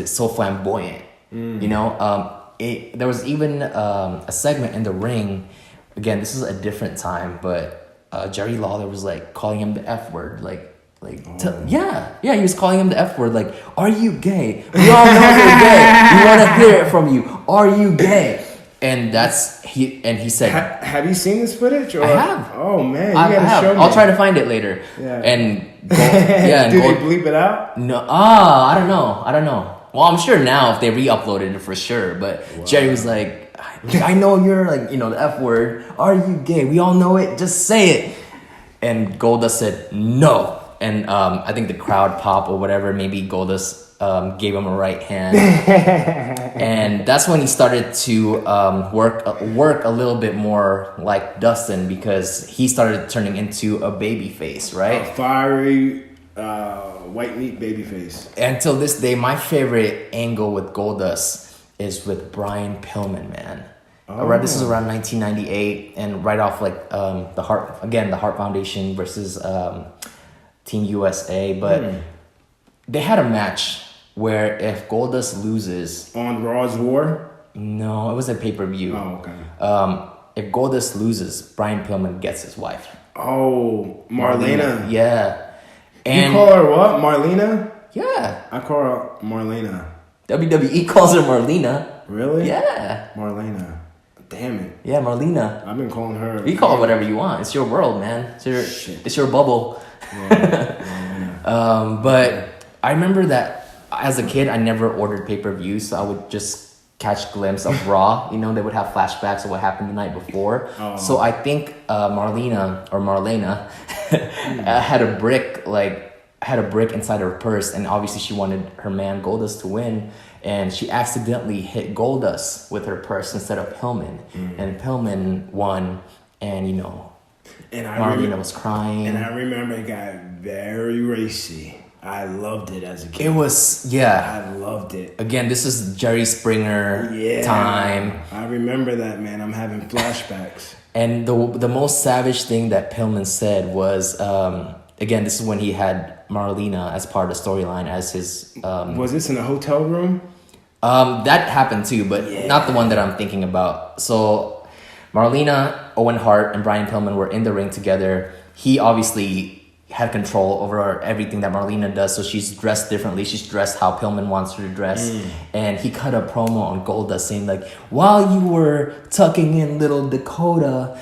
A: so flamboyant. You know, there was even a segment in the ring. Again, this is a different time, but Jerry Lawler was like calling him the F word, he was calling him the F word, like, are you gay? We all know you're gay. We want to hear it from you. Are you gay? And he said,
B: have you seen this footage? Or?
A: I have.
B: Oh man, you
A: I
B: gotta
A: have.
B: show me.
A: I'll try to find it later. Yeah. And
B: did they bleep it out?
A: No. I don't know. Well, I'm sure now if they re-uploaded it for sure. But Jerry was like, I know you're like, you know, the F word. Are you gay? We all know it. Just say it. And Goldust said no. And I think the crowd pop or whatever, maybe Goldust gave him a right hand. And that's when he started to work a little bit more like Dustin, because he started turning into a baby face, right?
B: A fiery white meat baby face.
A: Until this day, my favorite angle with Goldust is with Brian Pillman, man. This is around 1998, and right off like the Heart Foundation versus Team USA, but they had a match where if Goldust loses
B: on Raw's War,
A: no, it was a pay-per-view.
B: Oh, okay.
A: If Goldust loses, Brian Pillman gets his wife.
B: Oh, Marlena.
A: Yeah, And
B: you call her what? Marlena?
A: yeah.
B: I call her Marlena.
A: WWE calls her Marlena.
B: Really?
A: Yeah.
B: Marlena. Damn it.
A: Yeah, Marlena.
B: I've been calling her.
A: You call it whatever you want. It's your world, man. It's your bubble.
B: Yeah.
A: But I remember that as a kid, I never ordered pay-per-view, so I would just catch glimpse of Raw. You know, they would have flashbacks of what happened the night before.
B: Oh.
A: So I think Marlena had a brick inside her purse, and obviously she wanted her man Goldust to win, and she accidentally hit Goldust with her purse instead of Pillman, and Pillman won, and you know, Marlena was crying,
B: and I remember it got very racy. I loved it as a kid.
A: It was, yeah.
B: I loved it.
A: Again, this is Jerry Springer time.
B: I remember that, man. I'm having flashbacks.
A: And the most savage thing that Pillman said was, again, this is when he had Marlena as part of the storyline as his...
B: was this in a hotel room?
A: That happened too, but not the one that I'm thinking about. So Marlena, Owen Hart, and Brian Pillman were in the ring together. He obviously had control over everything that Marlena does, so she's dressed differently. She's dressed how Pillman wants her to dress. And he cut a promo on Goldust saying like, while you were tucking in little Dakota,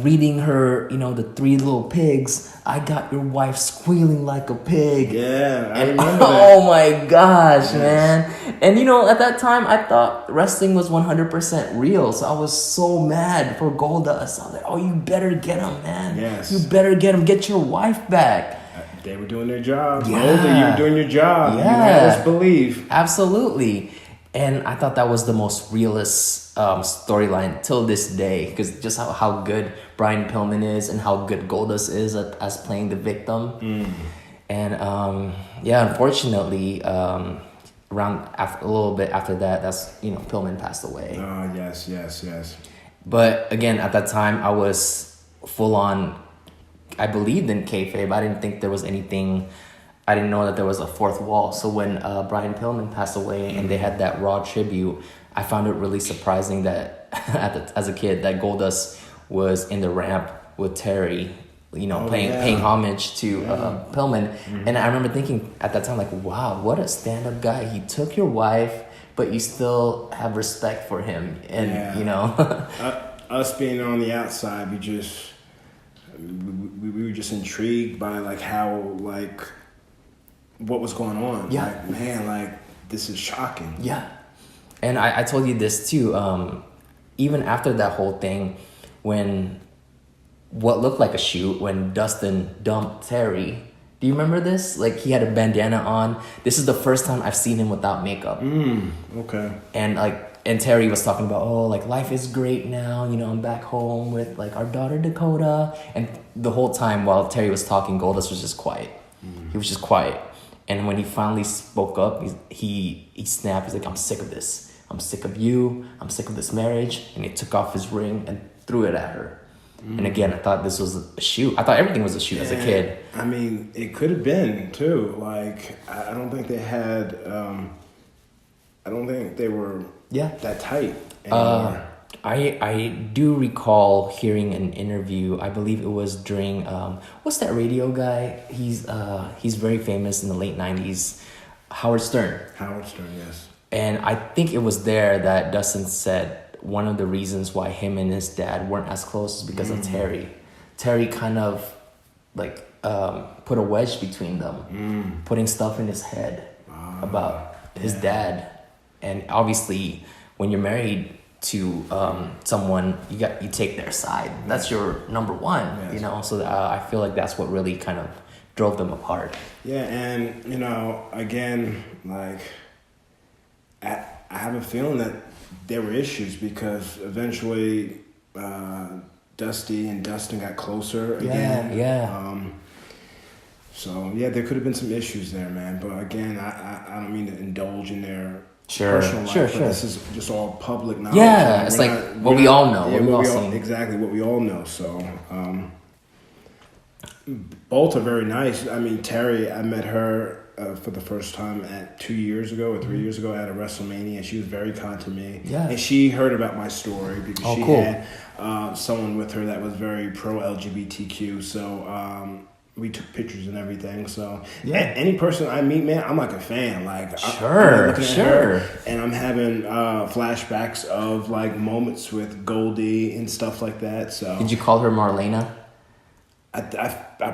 A: reading her, you know, the 3 little pigs, I got your wife squealing like a pig.
B: Yeah, I remember that.
A: Oh my gosh, man. And you know, at that time, I thought wrestling was 100% real, so I was so mad for Goldust. I was like, oh, you better get him, man.
B: Yes.
A: You better get him. Get your wife back.
B: They were doing their job.
A: Yeah.
B: Golda, you were doing your job.
A: Yeah.
B: You had us believe.
A: Absolutely. And I thought that was the most realist storyline till this day, because just how good Brian Pillman is and how good Goldust is as playing the victim. And unfortunately, a little bit after that, that's, you know, Pillman passed away.
B: Oh, yes.
A: But again, at that time, I was full on. I believed in kayfabe. I didn't think there was anything. I didn't know that there was a fourth wall. So when Brian Pillman passed away and they had that Raw tribute, I found it really surprising that as a kid that Goldust was in the ramp with Terry, you know, paying homage to Pillman. And I remember thinking at that time, like, wow, what a stand-up guy. He took your wife, but you still have respect for him. And, you know.
B: Us being on the outside, we were just intrigued by, like, how, like, what was going on.
A: Yeah.
B: Like, man, like, this is shocking.
A: Yeah. And I told you this too. Even after that whole thing, when what looked like a shoot, when Dustin dumped Terry, do you remember this? Like, he had a bandana on. This is the first time I've seen him without makeup.
B: Okay.
A: And Terry was talking about, oh, like, life is great now. You know, I'm back home with, like, our daughter Dakota. And the whole time while Terry was talking, Goldust was just quiet. He was just quiet. And when he finally spoke up, he snapped. He's like, I'm sick of this. I'm sick of you. I'm sick of this marriage. And he took off his ring and threw it at her. And again, I thought this was a shoot. I thought everything was a shoot as a kid.
B: I mean, it could have been, too. Like, I don't think they had... I don't think they were that tight anymore.
A: I do recall hearing an interview. I believe it was during what's that radio guy? He's very famous in the late 90s. Howard Stern.
B: Howard Stern, yes.
A: And I think it was there that Dustin said one of the reasons why him and his dad weren't as close is because of Terry. Terry kind of like put a wedge between them, putting stuff in his head about his dad. And obviously, when you're married to someone, you take their side. That's your number one, you know. So I feel like that's what really kind of drove them apart.
B: Yeah, and you know, again, like I have a feeling that there were issues because eventually Dusty and Dustin got closer again. So yeah, there could have been some issues there, man. But again, I don't mean to indulge in their personal life, but this is just all public knowledge.
A: Yeah, it's like what we all know.
B: Exactly what we all know. So both are very nice. I mean, Terry, I met her for the first time 2 years ago or 3 years ago at a WrestleMania, and she was very kind to me. Yeah. And she heard about my story because she had someone with her that was very pro LGBTQ. So we took pictures and everything. So
A: Yeah.
B: any person I meet, man, I'm like a fan. Like
A: Sure,
B: I'm looking at
A: sure.
B: her, and I'm having flashbacks of like moments with Goldie and stuff like that. So
A: Did you call her Marlena?
B: I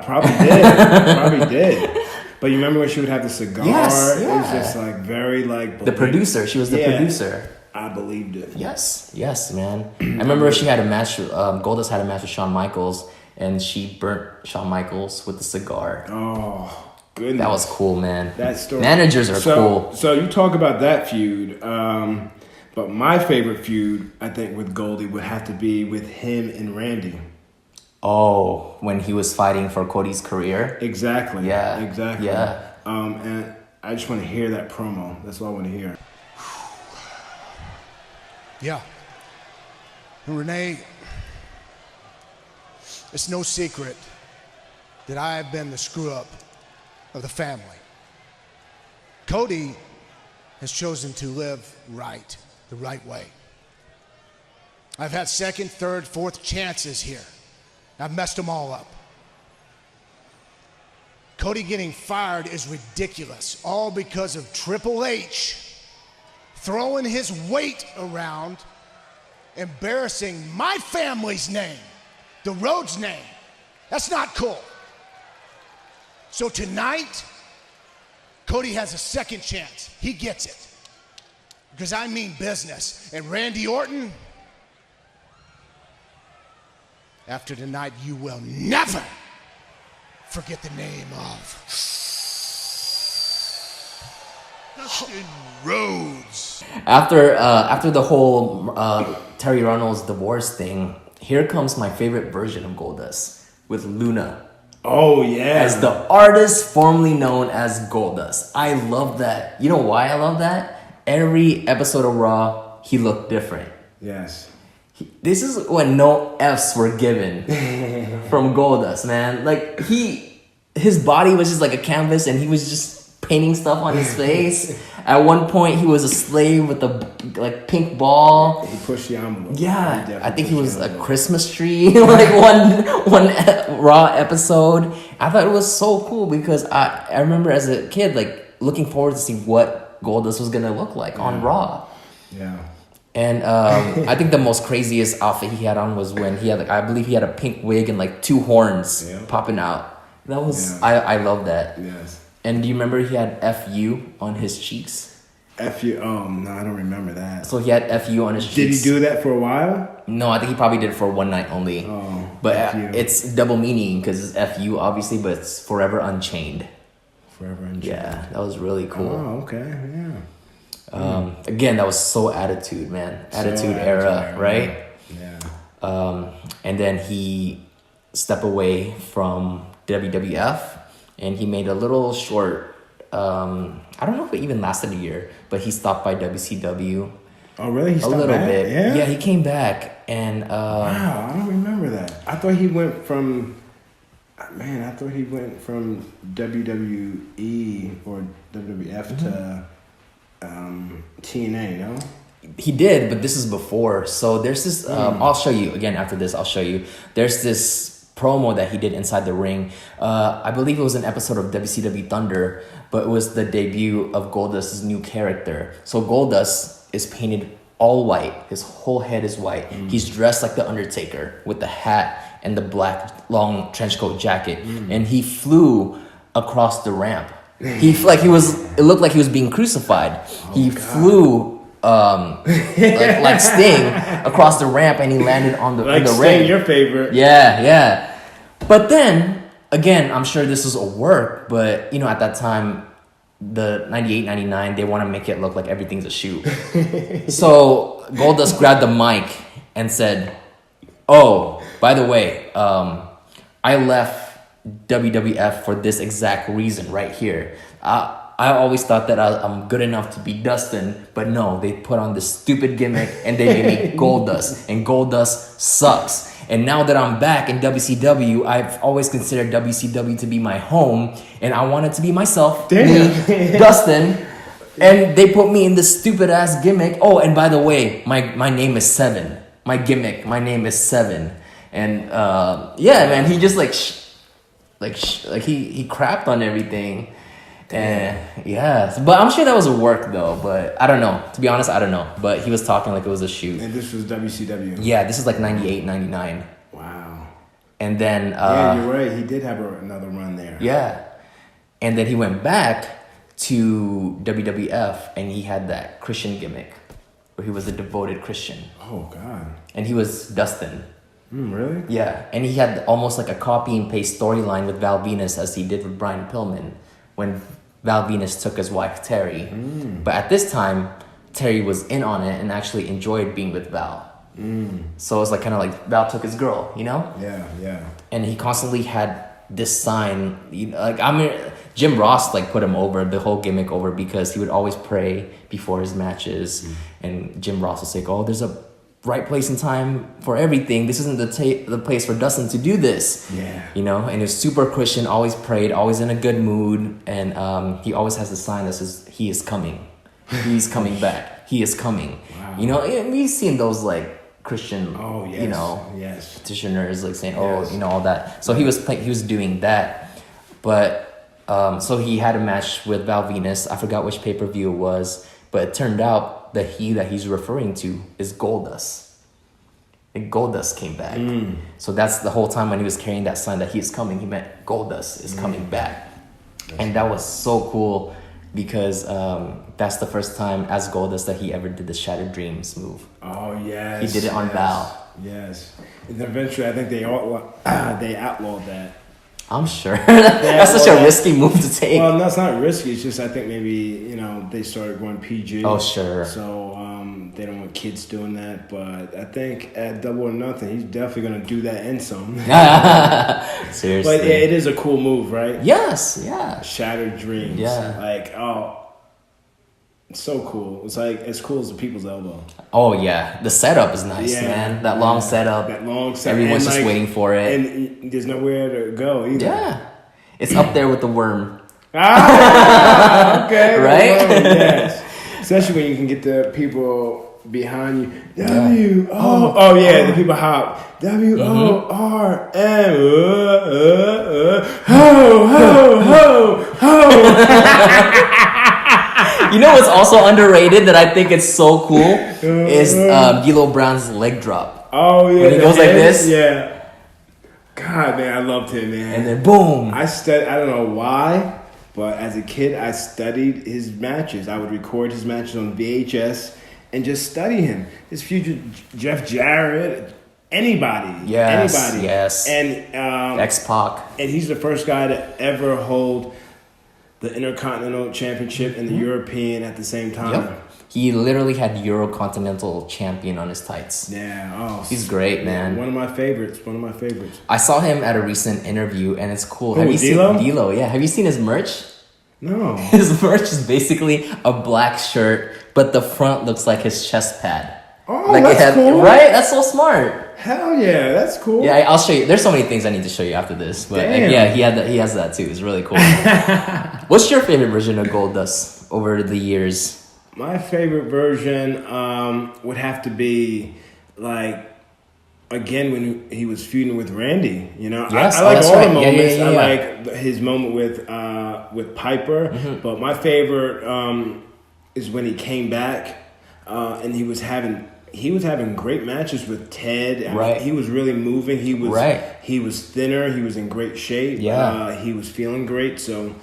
B: probably did. But you remember when she would have the cigar?
A: Yes,
B: It
A: yeah.
B: was just like very like
A: The producer. She was the producer.
B: I believed it.
A: Yes, man. I remember she had a match. Goldust had a match with Shawn Michaels, and she burnt Shawn Michaels with the cigar.
B: Oh, goodness.
A: That was cool, man.
B: That story.
A: Managers are cool.
B: So you talk about that feud, but my favorite feud, I think, with Goldie would have to be with him and Randy.
A: Oh, when he was fighting for Cody's career.
B: Exactly.
A: Yeah.
B: Exactly.
A: Yeah.
B: And I just want to hear that promo. That's all I want to hear.
C: Yeah. And Renee, it's no secret that I have been the screw-up of the family. Cody has chosen to live right, the right way. I've had second, third, fourth chances here. I've messed them all up. Cody getting fired is ridiculous, all because of Triple H throwing his weight around, embarrassing my family's name, the Rhodes name. That's not cool. So tonight, Cody has a second chance. He gets it. Because I mean business. And Randy Orton, after tonight, you will never forget the name of Dustin Rhodes.
A: After the whole Terry Runnels divorce thing, here comes my favorite version of Goldust with Luna
B: Oh, yeah.
A: as the artist formerly known as Goldust. I love that. You know why I love that? Every episode of Raw, he looked different.
B: Yes.
A: This is when no F's were given from Goldust, man. Like his body was just like a canvas, and he was just painting stuff on his face. At one point, he was a slave with a like pink ball.
B: He pushed the envelope.
A: Yeah, I think he was a Christmas tree. Like one Raw episode. I thought it was so cool because I remember as a kid like looking forward to see what Goldust was gonna look like on Raw.
B: Yeah.
A: And I think the most craziest outfit he had on was when he had like I believe he had a pink wig and like two horns popping out. That was I love that.
B: Yes.
A: And do you remember he had FU on his cheeks?
B: FU. Oh no, I don't remember that.
A: So he had FU on his cheeks.
B: Did he do that for a while?
A: No, I think he probably did it for one night only.
B: Oh,
A: but
B: FU.
A: it's double meaning because it's FU obviously, but it's Forever Unchained.
B: Forever Unchained.
A: Yeah, that was really cool.
B: Oh, okay. Yeah.
A: Again, that was so attitude, man. Attitude era, right?
B: Yeah.
A: And then he stepped away from WWF and he made a little short, I don't know if it even lasted a year, but he stopped by WCW.
B: Oh, really? He
A: A
B: stopped
A: little
B: back?
A: bit.
B: Yeah?
A: Yeah, he came back and...
B: Wow, I don't remember that. I thought he went from... Man, I thought he went from WWE or WWF to TNA, no?
A: He did, but this is before. So there's this. I'll show you again after this. I'll show you. There's this promo that he did inside the ring. I believe it was an episode of WCW Thunder, but it was the debut of Goldust's new character. So Goldust is painted all white. His whole head is white. He's dressed like the Undertaker with the hat and the black long trench coat jacket, and he flew across the ramp. It looked like he was being crucified. He flew like Sting across the ramp and he landed on the
B: Like
A: the
B: Sting,
A: ring.
B: your favorite.
A: Yeah. But then again, I'm sure this was a work, but at that time, the 98, 99, they want to make it look like everything's a shoot. So Goldust grabbed the mic and said, "Oh, by the way, I left WWF for this exact reason right here. I always thought that I'm good enough to be Dustin, but no, they put on this stupid gimmick and they made me Goldust, and Goldust sucks. And now that I'm back in WCW, I've always considered WCW to be my home, and I wanted to be myself, me, Dustin, and they put me in this stupid ass gimmick. Oh, and by the way, my name is Seven. My gimmick, my name is Seven." And man, he just like like he crapped on everything. And yeah, but I'm sure that was a work though. But I don't know. To be honest, I don't know. But he was talking like it was a shoot.
B: And this was WCW.
A: Yeah, this is like 98, 99.
B: Wow.
A: And then
B: yeah, you're right. He did have another run there.
A: Yeah, and then he went back to WWF, and he had that Christian gimmick, where he was a devoted Christian.
B: Oh God.
A: And he was Dustin.
B: Really?
A: Yeah, and he had almost like a copy and paste storyline with Val Venus as he did with Brian Pillman when Val Venus took his wife Terry. But at this time, Terry was in on it and actually enjoyed being with Val. So it was like kind of like Val took his girl, you know?
B: Yeah, yeah.
A: And he constantly had this sign, you know, like Jim Ross like put him over, the whole gimmick over, because he would always pray before his matches, and Jim Ross would say, "Oh, there's a right place and time for everything. This isn't the place for Dustin to do this."
B: Yeah.
A: You know, and he was super Christian, always prayed, always in a good mood, and he always has a sign that says, "He is coming. He's coming back. He is coming."
B: Wow.
A: You know, and we've seen those like Christian,
B: Oh yes.
A: you know,
B: Yes.
A: petitioners like saying,
B: Yes.
A: "Oh, you know, all that." So he was doing that, but so he had a match with Val Venus. I forgot which pay-per-view it was, but it turned out that he's referring to is Goldust. And Goldust came back. So that's the whole time when he was carrying that sign that he is coming, he meant Goldust is coming back. And that was so cool because that's the first time as Goldust that he ever did the Shattered Dreams move.
B: Oh yes.
A: He did it on Val.
B: Yes. And then eventually, I think they outlawed that.
A: I'm sure. That's such a risky move to take.
B: Well, no, it's not risky. It's just I think maybe they started going PG.
A: Oh, sure.
B: So they don't want kids doing that. But I think at Double or Nothing, he's definitely gonna do that and some.
A: Seriously.
B: But it is a cool move, right?
A: Yes. Yeah.
B: Shattered Dreams.
A: Yeah.
B: Like it's so cool. It's like as cool as the People's Elbow.
A: Oh yeah, the setup is nice, man. That long setup.
B: That long setup.
A: Everyone's just waiting for it.
B: And there's nowhere to go either.
A: Yeah, it's up there with the worm.
B: Okay.
A: Right?
B: Yes. Especially when you can get the people behind you.
A: Yeah.
B: Oh yeah, the people hop. WORM. Ho.
A: You know what's also underrated that I think is so cool is D'Lo Brown's leg drop.
B: Oh yeah.
A: When he goes like this.
B: Yeah. God, man, I loved him, man.
A: And then boom.
B: I don't know why, but as a kid, I studied his matches. I would record his matches on VHS and just study him. His future Jeff Jarrett, anybody.
A: Yes,
B: Anybody.
A: yes.
B: And
A: X-Pac.
B: and he's the first guy to ever hold the Intercontinental Championship and the European at the same time.
A: Yep. He literally had Eurocontinental champion on his tights.
B: Yeah. Oh,
A: He's great, man.
B: One of my favorites.
A: I saw him at a recent interview, and it's cool.
B: Who,
A: Have you
B: D'Lo?
A: seen D'Lo? Yeah. Have you seen his merch?
B: No.
A: His merch is basically a black shirt, but the front looks like his chest pad.
B: Oh, that's cool.
A: Right? That's so smart.
B: Hell yeah, that's cool.
A: Yeah, I'll show you. There's so many things I need to show you after this, but
B: Damn.
A: yeah, he has that too. It's really cool. What's your favorite version of Goldust over the years?
B: My favorite version would have to be like again when he was feuding with Randy. You know,
A: Yes,
B: I like all
A: right.
B: the moments.
A: Yeah.
B: I like his moment with Piper, but my favorite is when he came back and he was having great matches with Ted. I
A: Right.
B: mean, he was really moving. He was
A: Right.
B: He was thinner. He was in great shape.
A: Yeah.
B: He was feeling great. So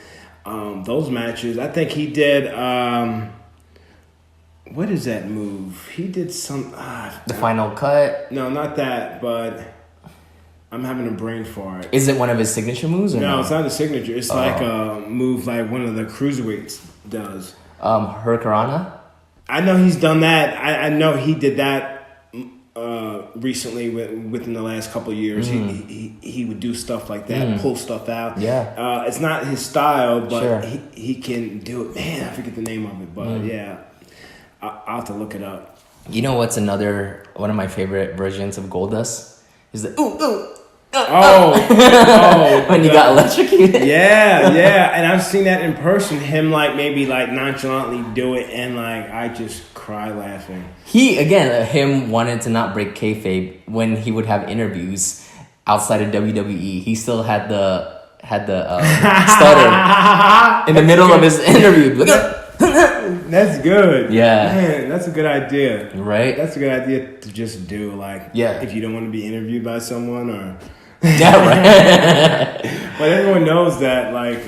B: those matches, I think he did. What is that move? He did some.
A: The final cut.
B: No, not that. But I'm having a brain fart.
A: Is it one of his signature moves or no?
B: No, it's not a signature. It's like a move like one of the cruiserweights does.
A: Hurricanrana?
B: I know he's done that. I know he did that recently within the last couple of years. He would do stuff like that, pull stuff out.
A: Yeah.
B: It's not his style, but
A: Sure.
B: he can do it. Man, I forget the name of it, but yeah, I'll have to look it up.
A: You know what's one of my favorite versions of Goldust? Is the ooh. When he got electrocuted.
B: Yeah, and I've seen that in person. Him maybe nonchalantly do it, and I just cry laughing.
A: Him wanted to not break kayfabe when he would have interviews outside of WWE. He still had had the stutter in the middle of his interview. Look up.
B: That's good.
A: Yeah.
B: Man, that's a good idea.
A: Right?
B: That's a good idea to just do. Like,
A: Yeah.
B: if you don't want to be interviewed by someone or...
A: Yeah, right.
B: But everyone knows that, like,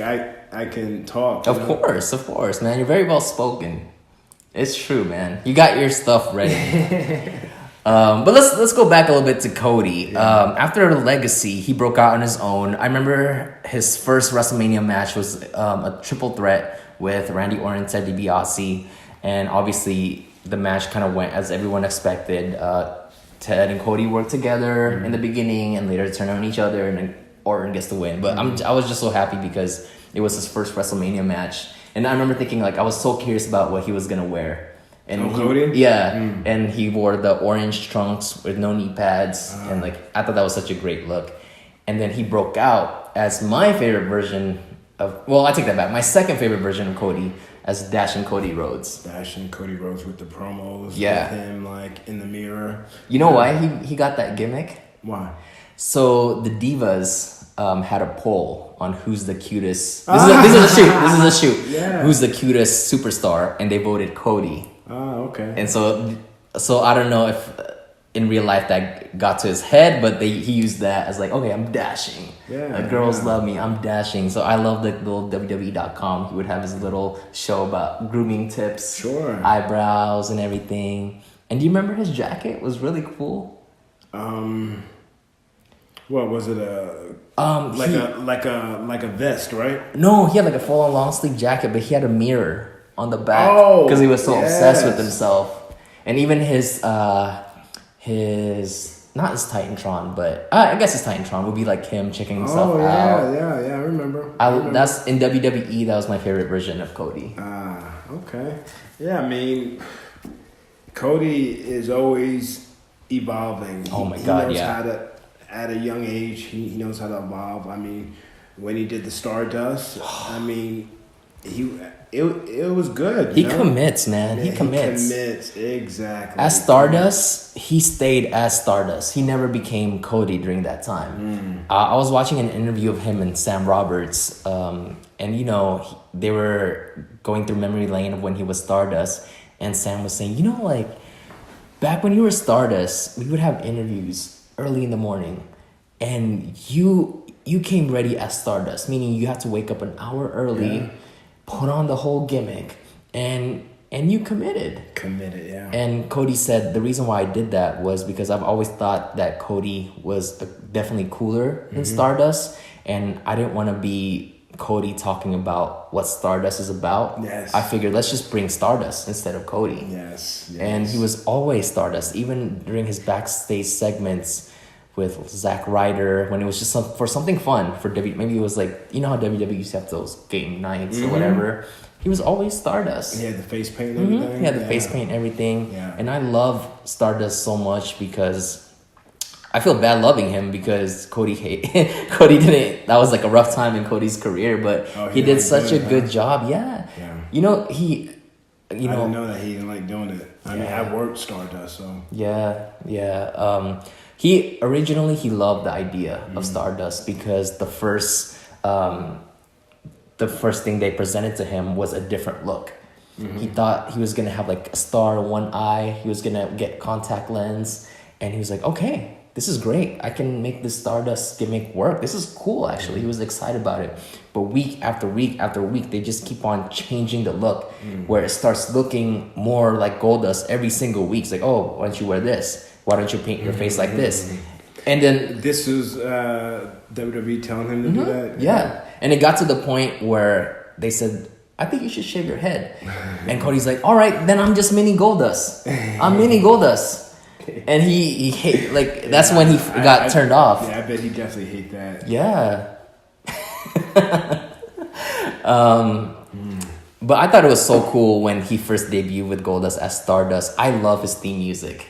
B: I can talk.
A: Of course, man. You're very well spoken. It's true, man. You got your stuff ready. But let's go back a little bit to Cody. After Legacy, he broke out on his own. I remember his first WrestleMania match was a triple threat with Randy Orton, Ted DiBiase, and obviously the match kind of went as everyone expected. Ted and Cody worked together in the beginning and later turned on each other, and then Orton gets the win. But I was just so happy because it was his first WrestleMania match. And I remember thinking, like, I was so curious about what he was going to wear. And
B: Cody?
A: Yeah. And he wore the orange trunks with no knee pads. And, like, I thought that was such a great look. And then he broke out as my favorite version of... Well, I take that back. My second favorite version of Cody as Dashing Cody Rhodes.
B: Dashing Cody Rhodes with the promos.
A: Yeah.
B: With him, like, in the mirror.
A: You know why he got that gimmick?
B: Why?
A: So the Divas had a poll on who's the cutest. This is a shoot.
B: Yeah.
A: Who's the cutest superstar, and they voted Cody.
B: Oh, okay.
A: And so I don't know if in real life that got to his head, but he used that as like, okay, I'm dashing.
B: Yeah.
A: Girls love me. I'm dashing. So I love the little WWE.com. He would have his little show about grooming tips,
B: Sure.
A: eyebrows and everything. And do you remember his jacket? It was really cool.
B: What was it? Like a vest, right?
A: No, he had like a full-on long-sleeve jacket, but he had a mirror on the back
B: Oh,
A: because he was so obsessed with
B: yes.
A: himself. And even his not his Titantron, but I guess his Titantron would be like him checking himself out.
B: Yeah, I remember.
A: That's in WWE. That was my favorite version of Cody.
B: Okay. Yeah, I mean, Cody is always evolving.
A: Oh my God,
B: He knows
A: yeah.
B: how to, at a young age, he knows how to evolve. I mean, when he did the Stardust, I mean, it was good.
A: He commits, man.
B: Yeah,
A: he commits.
B: He commits, exactly.
A: As Stardust, he stayed as Stardust. He never became Cody during that time. I was watching an interview of him and Sam Roberts, and you know, they were going through memory lane of when he was Stardust, and Sam was saying, you know, like, back when you were Stardust, we would have interviews early in the morning, and you came ready as Stardust, meaning you had to wake up an hour early, put on the whole gimmick, and you committed.
B: Yeah.
A: And Cody said the reason why I did that was because I've always thought that Cody was definitely cooler than Stardust, and I didn't want to be Cody talking about what Stardust is about.
B: Yes.
A: I figured let's just bring Stardust instead of Cody.
B: Yes.
A: And he was always Stardust, even during his backstage segments with Zack Ryder, when it was just for something fun for WWE. Maybe it was like, you know how WWE used to have those game nights or whatever. He was always Stardust.
B: He had the face paint and everything.
A: He had the face paint and everything.
B: Yeah.
A: And I love Stardust so much because I feel bad loving him because Cody didn't. That was like a rough time in Cody's career, but he did such a good job. Yeah. You know, I
B: didn't know that he didn't like doing it. I mean, I worked Stardust, so.
A: Yeah. He loved the idea of Stardust because the first thing they presented to him was a different look. He thought he was gonna have like a star, one eye. He was gonna get contact lens, and he was like, okay, this is great. I can make this Stardust gimmick work. This is cool, actually. He was excited about it. But week after week after week, they just keep on changing the look where it starts looking more like Goldust every single week. It's like, oh, why don't you wear this? Why don't you paint your face like this? And then...
B: This was WWE telling him to do that?
A: Yeah. And it got to the point where they said, I think you should shave your head. And Cody's like, all right, then I'm just mini Goldust. I'm mini Goldust. And he hate, like, that's when he got turned off.
B: Yeah, I bet he definitely hate that.
A: Yeah. But I thought it was so cool when he first debuted with Goldust as Stardust. I love his theme music.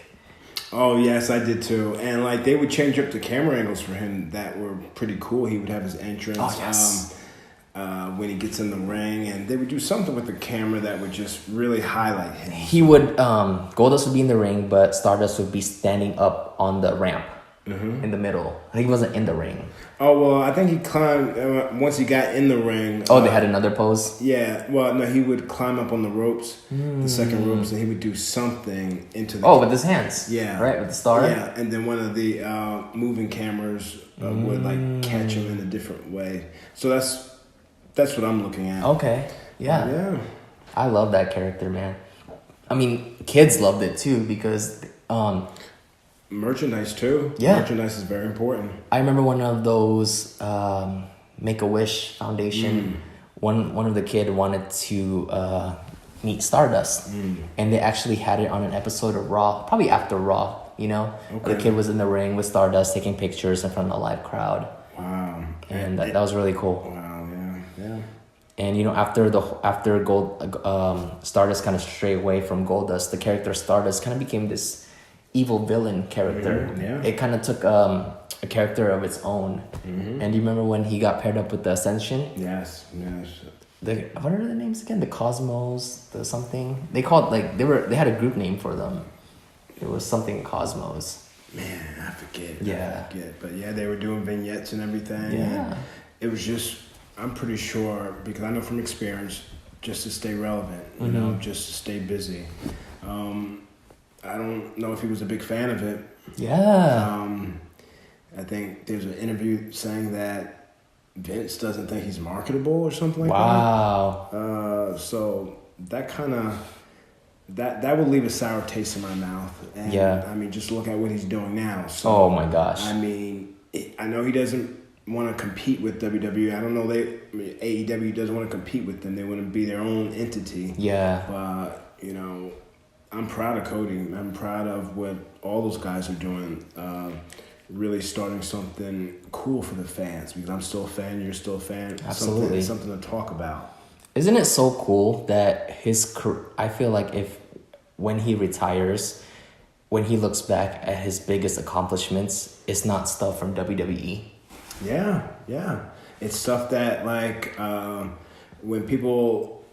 B: Oh, yes, I did too. And, like, they would change up the camera angles for him that were pretty cool. He would have his entrance.
A: Oh, yes.
B: When he gets in the ring, and they would do something with the camera that would just really highlight him.
A: He would, Goldust would be in the ring, but Stardust would be standing up on the ramp. in the middle. He wasn't in the ring.
B: Oh, well, I think he climbed once he got in the ring.
A: Oh, they had another pose?
B: Yeah. Well, no, he would climb up on the ropes, the second ropes, and he would do something into the...
A: Oh, with his hands.
B: Yeah.
A: Right, with the star?
B: Yeah, and then one of the moving cameras would like catch him in a different way. So that's what I'm looking at.
A: Okay. Yeah.
B: Yeah.
A: I love that character, man. I mean, kids loved it too because...
B: merchandise too.
A: Yeah.
B: Merchandise is very important.
A: I remember one of those Make-A-Wish Foundation. One of the kid wanted to meet Stardust, and they actually had it on an episode of Raw, probably after Raw. You know,
B: Okay.
A: the kid was in the ring with Stardust taking pictures in front of a live crowd,
B: Wow.
A: and that was really cool.
B: Wow. Yeah.
A: And you know, after Stardust kind of strayed away from Goldust, the character Stardust kind of became this evil villain character.
B: Yeah.
A: It kind of took a character of its own. And do you remember when he got paired up with the Ascension?
B: Yes.
A: What are the names again? The Cosmos, the something. They called they had a group name for them. It was something Cosmos.
B: Man, I forget.
A: Yeah.
B: But yeah, they were doing vignettes and everything.
A: Yeah.
B: And it was just, I'm pretty sure, because I know from experience, just to stay relevant, you know, just to stay busy. I don't know if he was a big fan of it.
A: Yeah.
B: I think there's an interview saying that Vince doesn't think he's marketable or something like
A: Wow.
B: that. So that kind of, that would leave a sour taste in my mouth. And
A: Yeah.
B: I mean, just look at what he's doing now. So,
A: Oh my gosh.
B: I mean, I know he doesn't want to compete with WWE. I don't know. AEW doesn't want to compete with them. They want to be their own entity.
A: Yeah.
B: But, you know, I'm proud of Cody. I'm proud of what all those guys are doing. Really starting something cool for the fans, because I'm still a fan, you're still a fan.
A: Absolutely.
B: Something to talk about.
A: Isn't it so cool that I feel like when he retires, when he looks back at his biggest accomplishments, it's not stuff from WWE.
B: Yeah. It's stuff that, like, when people,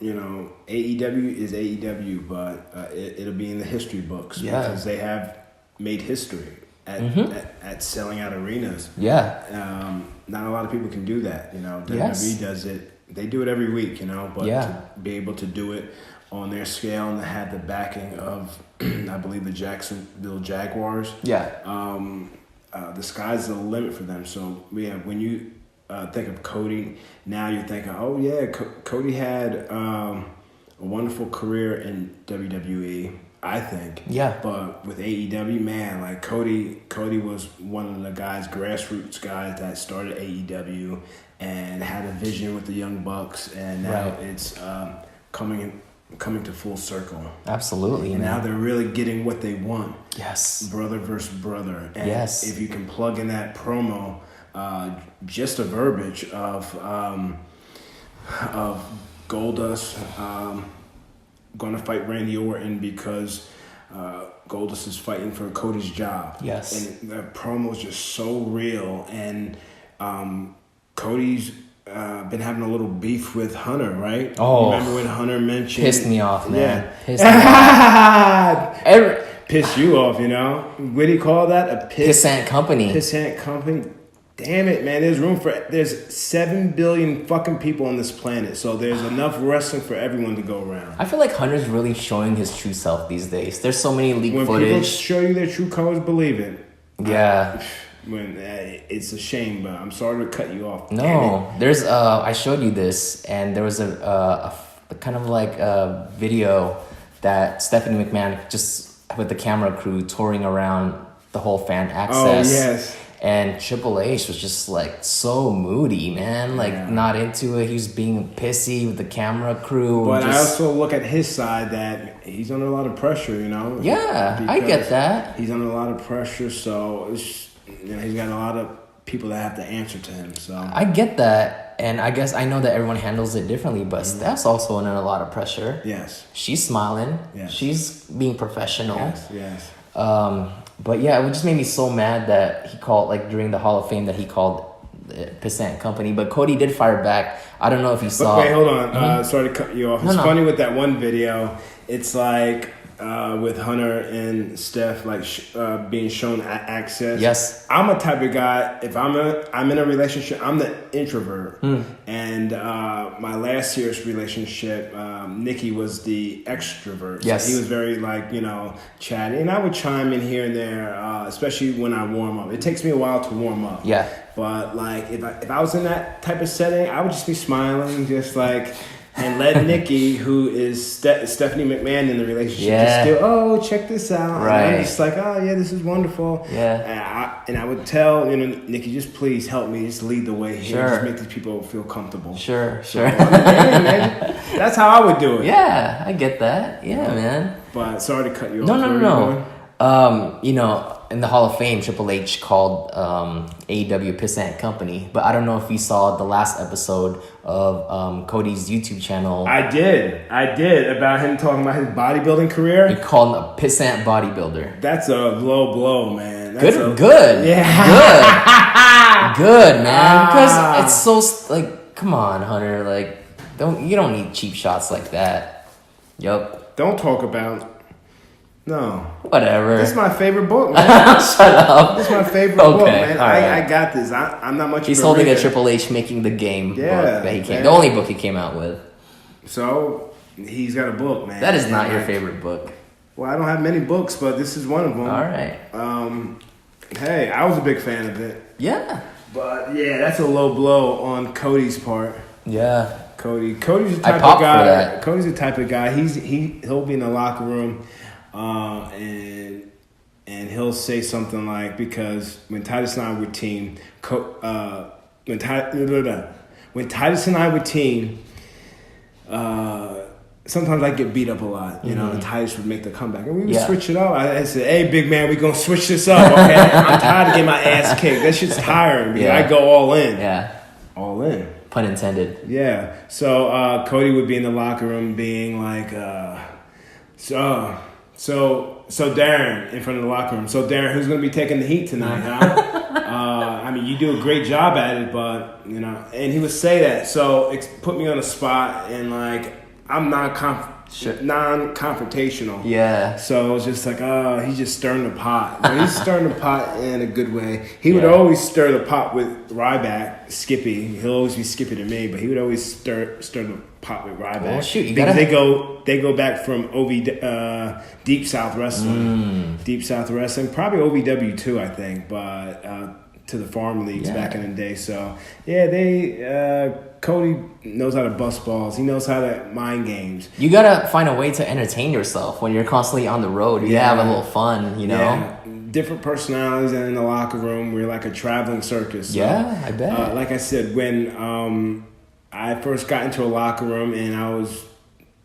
B: you know, AEW is AEW, but it'll be in the history books because they have made history at selling out arenas.
A: Yeah.
B: Not a lot of people can do that, you know.
A: Yes.
B: WWE does it. They do it every week, you know, but
A: Yeah.
B: to be able to do it on their scale and to have the backing of, I believe, the Jacksonville Jaguars.
A: Yeah.
B: The sky's the limit for them. So, yeah, when you think of Cody, now you're thinking, oh, yeah, Cody had a wonderful career in WWE, I think.
A: Yeah.
B: But with AEW, man, like Cody was one of the guys, grassroots guys that started AEW and had a vision with the Young Bucks, and now it's coming to full circle.
A: Absolutely.
B: And
A: man.
B: now they're really getting what they want.
A: Yes.
B: Brother versus brother. And
A: Yes.
B: if you can plug in that promo, just a verbiage of Goldust going to fight Randy Orton because Goldust is fighting for Cody's job.
A: Yes.
B: And the promo is just so real. And Cody's been having a little beef with Hunter, right?
A: Oh.
B: Remember when Hunter mentioned...
A: Pissed me off, man.
B: Yeah.
A: Pissed me off.
B: Pissed you off, you know? What do you call that? A
A: Pissant company.
B: Pissant company. Damn it, man. There's 7 billion fucking people on this planet, so there's enough wrestling for everyone to go around.
A: I feel like Hunter's really showing his true self these days. There's so many leaked
B: When people
A: footage.
B: show you their true colors, believe it.
A: Yeah.
B: It's a shame, but I'm sorry to cut you off.
A: No, there's I showed you this, and there was a kind of like a video that Stephanie McMahon just with the camera crew touring around the whole fan access.
B: Oh yes.
A: And Triple H was just like so moody, man. Like not into it. He was being pissy with the camera crew.
B: But I also look at his side that he's under a lot of pressure, you know.
A: Yeah, I get that.
B: He's under a lot of pressure, so he's got a lot of people that have to answer to him. So
A: I get that, and I guess I know that everyone handles it differently. But Steph's also under a lot of pressure.
B: Yes.
A: She's smiling.
B: Yes.
A: She's being professional.
B: Yes.
A: But yeah, it just made me so mad that he called, like during the Hall of Fame, that he called Pissant Company. But Cody did fire back. I don't know if you saw.
B: But wait, hold on. Sorry to cut you off. It's funny with that one video. It's like with Hunter and Steph, like being shown access.
A: Yes.
B: I'm a type of guy. If I'm in a relationship, I'm the introvert. And my last serious relationship, Nikki was the extrovert.
A: Yes.
B: So he was very chatty, and I would chime in here and there, especially when I warm up. It takes me a while to warm up.
A: Yeah.
B: But like if I was in that type of setting, I would just be smiling, just like. And let Nikki, who is Stephanie McMahon in the relationship, just do, check this out.
A: Right.
B: And I'm just like, oh, yeah, this is wonderful.
A: Yeah.
B: And I would tell, Nikki, just please help me. Just lead the way here.
A: Sure.
B: Just make these people feel comfortable.
A: Sure.
B: Man, that's how I would do it.
A: Yeah, I get that. Yeah, man.
B: But sorry to cut you off.
A: No. In the Hall of Fame, Triple H called AEW Pissant Company, but I don't know if you saw the last episode of Cody's YouTube channel.
B: I did about him talking about his bodybuilding career.
A: He called him a pissant bodybuilder.
B: That's a low blow, man.
A: Good. Yeah, good, man. Because it's so like, come on, Hunter. Like, you don't need cheap shots like that. Yup.
B: Don't talk about. No.
A: Whatever.
B: This is my favorite book, man.
A: Shut up.
B: This is my favorite book, man.
A: Right.
B: I got this. I'm not much
A: He's
B: of a
A: holding
B: reader.
A: a Triple H Making the Game book that he came.
B: Man.
A: The only book he came out with.
B: So, he's got a book, man.
A: That is not your favorite book.
B: Well, I don't have many books, but this is one of them.
A: All right.
B: Hey, I was a big fan of it.
A: Yeah.
B: But, yeah, that's a low blow on Cody's part.
A: Yeah.
B: Cody's the type
A: I
B: of
A: popped
B: guy.
A: for that.
B: Cody's the type of guy. He'll be in the locker room, and he'll say something like, because when Titus and I were team, when Titus and I were team, sometimes I get beat up a lot, and Titus would make the comeback, and we would switch it up. I said, "Hey, big man, we're gonna switch this up, okay? I'm tired of getting my ass kicked. That shit's tiring. Because I go all in.
A: Yeah.
B: All in.
A: Pun intended.
B: Yeah. So Cody would be in the locker room being like, so Darren in front of the locker room. So Darren, who's gonna be taking the heat tonight, huh? I mean, you do a great job at it, but and he would say that. So it put me on the spot, and like I'm non-confrontational.
A: Yeah.
B: So it was just like, he's just stirring the pot. But he's stirring the pot in a good way. He would always stir the pot with Ryback, Skippy. He'll always be Skippy to me, but he would always stir the pot with Ryback.
A: Well, shoot,
B: because they go back from Deep South Wrestling. Deep South Wrestling, probably OVW too, I think, but to the farm leagues back in the day. So yeah, Cody knows how to bust balls. He knows how to mind games.
A: You gotta find a way to entertain yourself when you're constantly on the road. You gotta have a little fun,
B: Yeah. Different personalities, and in the locker room, we're like a traveling circus. So,
A: yeah, I bet.
B: Like I said, when I first got into a locker room and I was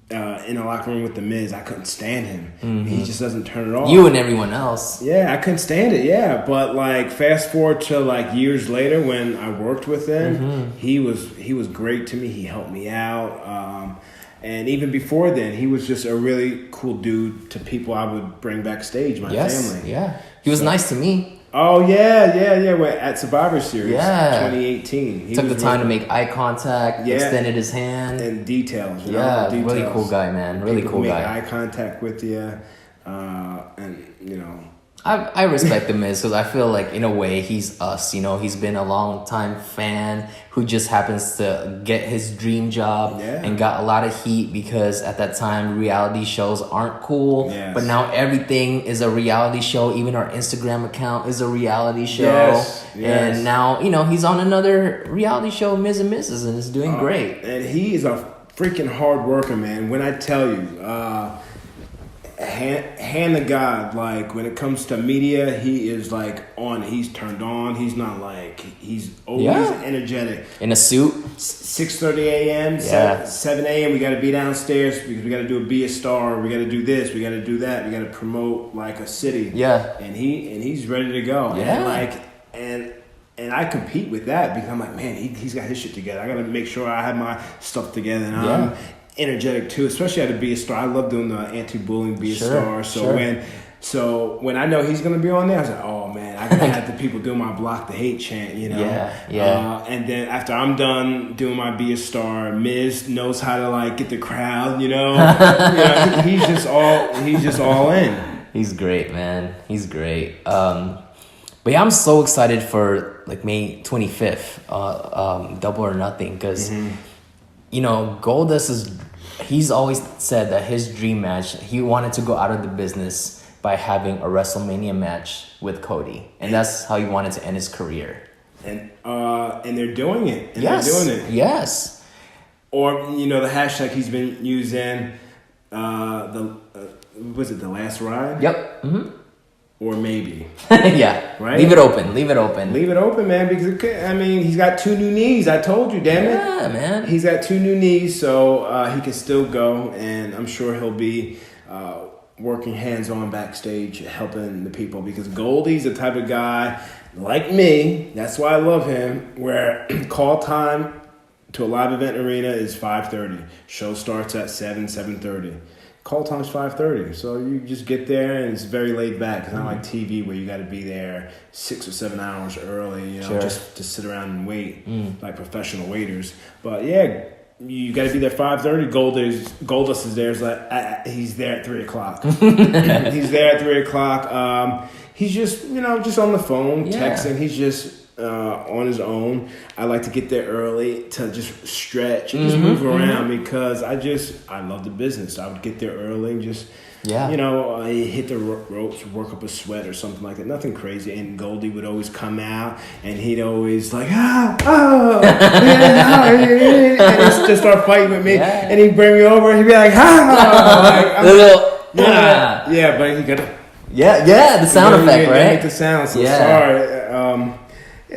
B: in a locker room with The Miz, I couldn't stand him. He just doesn't turn it off.
A: You and everyone else.
B: Yeah, I couldn't stand it. Yeah, but like fast forward to like years later when I worked with him, he was great to me. He helped me out, and even before then, he was just a really cool dude to people I would bring backstage. My family.
A: Yeah, he was nice to me.
B: Oh yeah. We're at Survivor Series, 2018. He
A: took the time to make eye contact. Extended his hand
B: and details.
A: Details. Really cool guy, man. Really
B: People
A: cool guy.
B: Make eye contact with you, and
A: I respect The Miz because I feel like in a way he's us. He's been a long time fan who just happens to get his dream job and got a lot of heat because at that time reality shows aren't cool.
B: Yes.
A: But now everything is a reality show. Even our Instagram account is a reality show.
B: Yes.
A: And now he's on another reality show, Miz and Mrs. and is doing great.
B: And he is a freaking hard worker, man. When I tell you, hand to God, like when it comes to media, he is like on. He's turned on. He's not like he's always energetic.
A: In a suit.
B: 6:30 a.m. 7 a.m. We got to be downstairs because we got to be a star. We got to do this. We got to do that. We got to promote like a city.
A: Yeah.
B: And he's ready to go.
A: Yeah.
B: And I compete with that because I'm like, man, he's got his shit together. I got to make sure I have my stuff together. And I'm energetic too, especially at a Be a Star. I love doing the anti-bullying Be a Star. So when So when I know he's gonna be on there, I was like, oh man, I gotta have the people do my block the hate chant, you know.
A: Yeah.
B: And then after I'm done doing my Be a Star, Miz knows how to like get the crowd, you know. He's just all in.
A: He's great, man. He's great. But yeah, I'm so excited for like May 25th, Double or Nothing, because Goldust he's always said that his dream match, he wanted to go out of the business by having a WrestleMania match with Cody, and that's how he wanted to end his career.
B: And they're doing it.
A: Yes.
B: They're doing it.
A: Yes.
B: Or the hashtag he's been using, was it the last ride?
A: Yep. Mm-hmm.
B: Or maybe.
A: Yeah.
B: Right.
A: Leave it open,
B: man, because he's got 2 new knees. I told you, damn it.
A: Yeah, man.
B: He's got 2 new knees, so he can still go, and I'm sure he'll be working hands-on backstage, helping the people, because Goldie's the type of guy like me. That's why I love him. Where call time to a live event arena is 5:30. Show starts at 7:30. Call time's 5:30, so you just get there and it's very laid back. It's not like TV where you got to be there 6 or 7 hours early,
A: Sure.
B: just to sit around and wait like professional waiters. But yeah, you got to be there 5:30. Goldust is there. It's like he's there at 3:00. He's there at 3:00. He's just just on the phone texting. He's just on his own. I like to get there early to just stretch and just move around because I love the business. I would get there early and just hit the ropes, work up a sweat or something like that. Nothing crazy. And Goldie would always come out and he'd always like and he'd just start fighting with me and he'd bring me over and he'd be like but he got
A: the sound effect, right?
B: Make the sound. So sorry.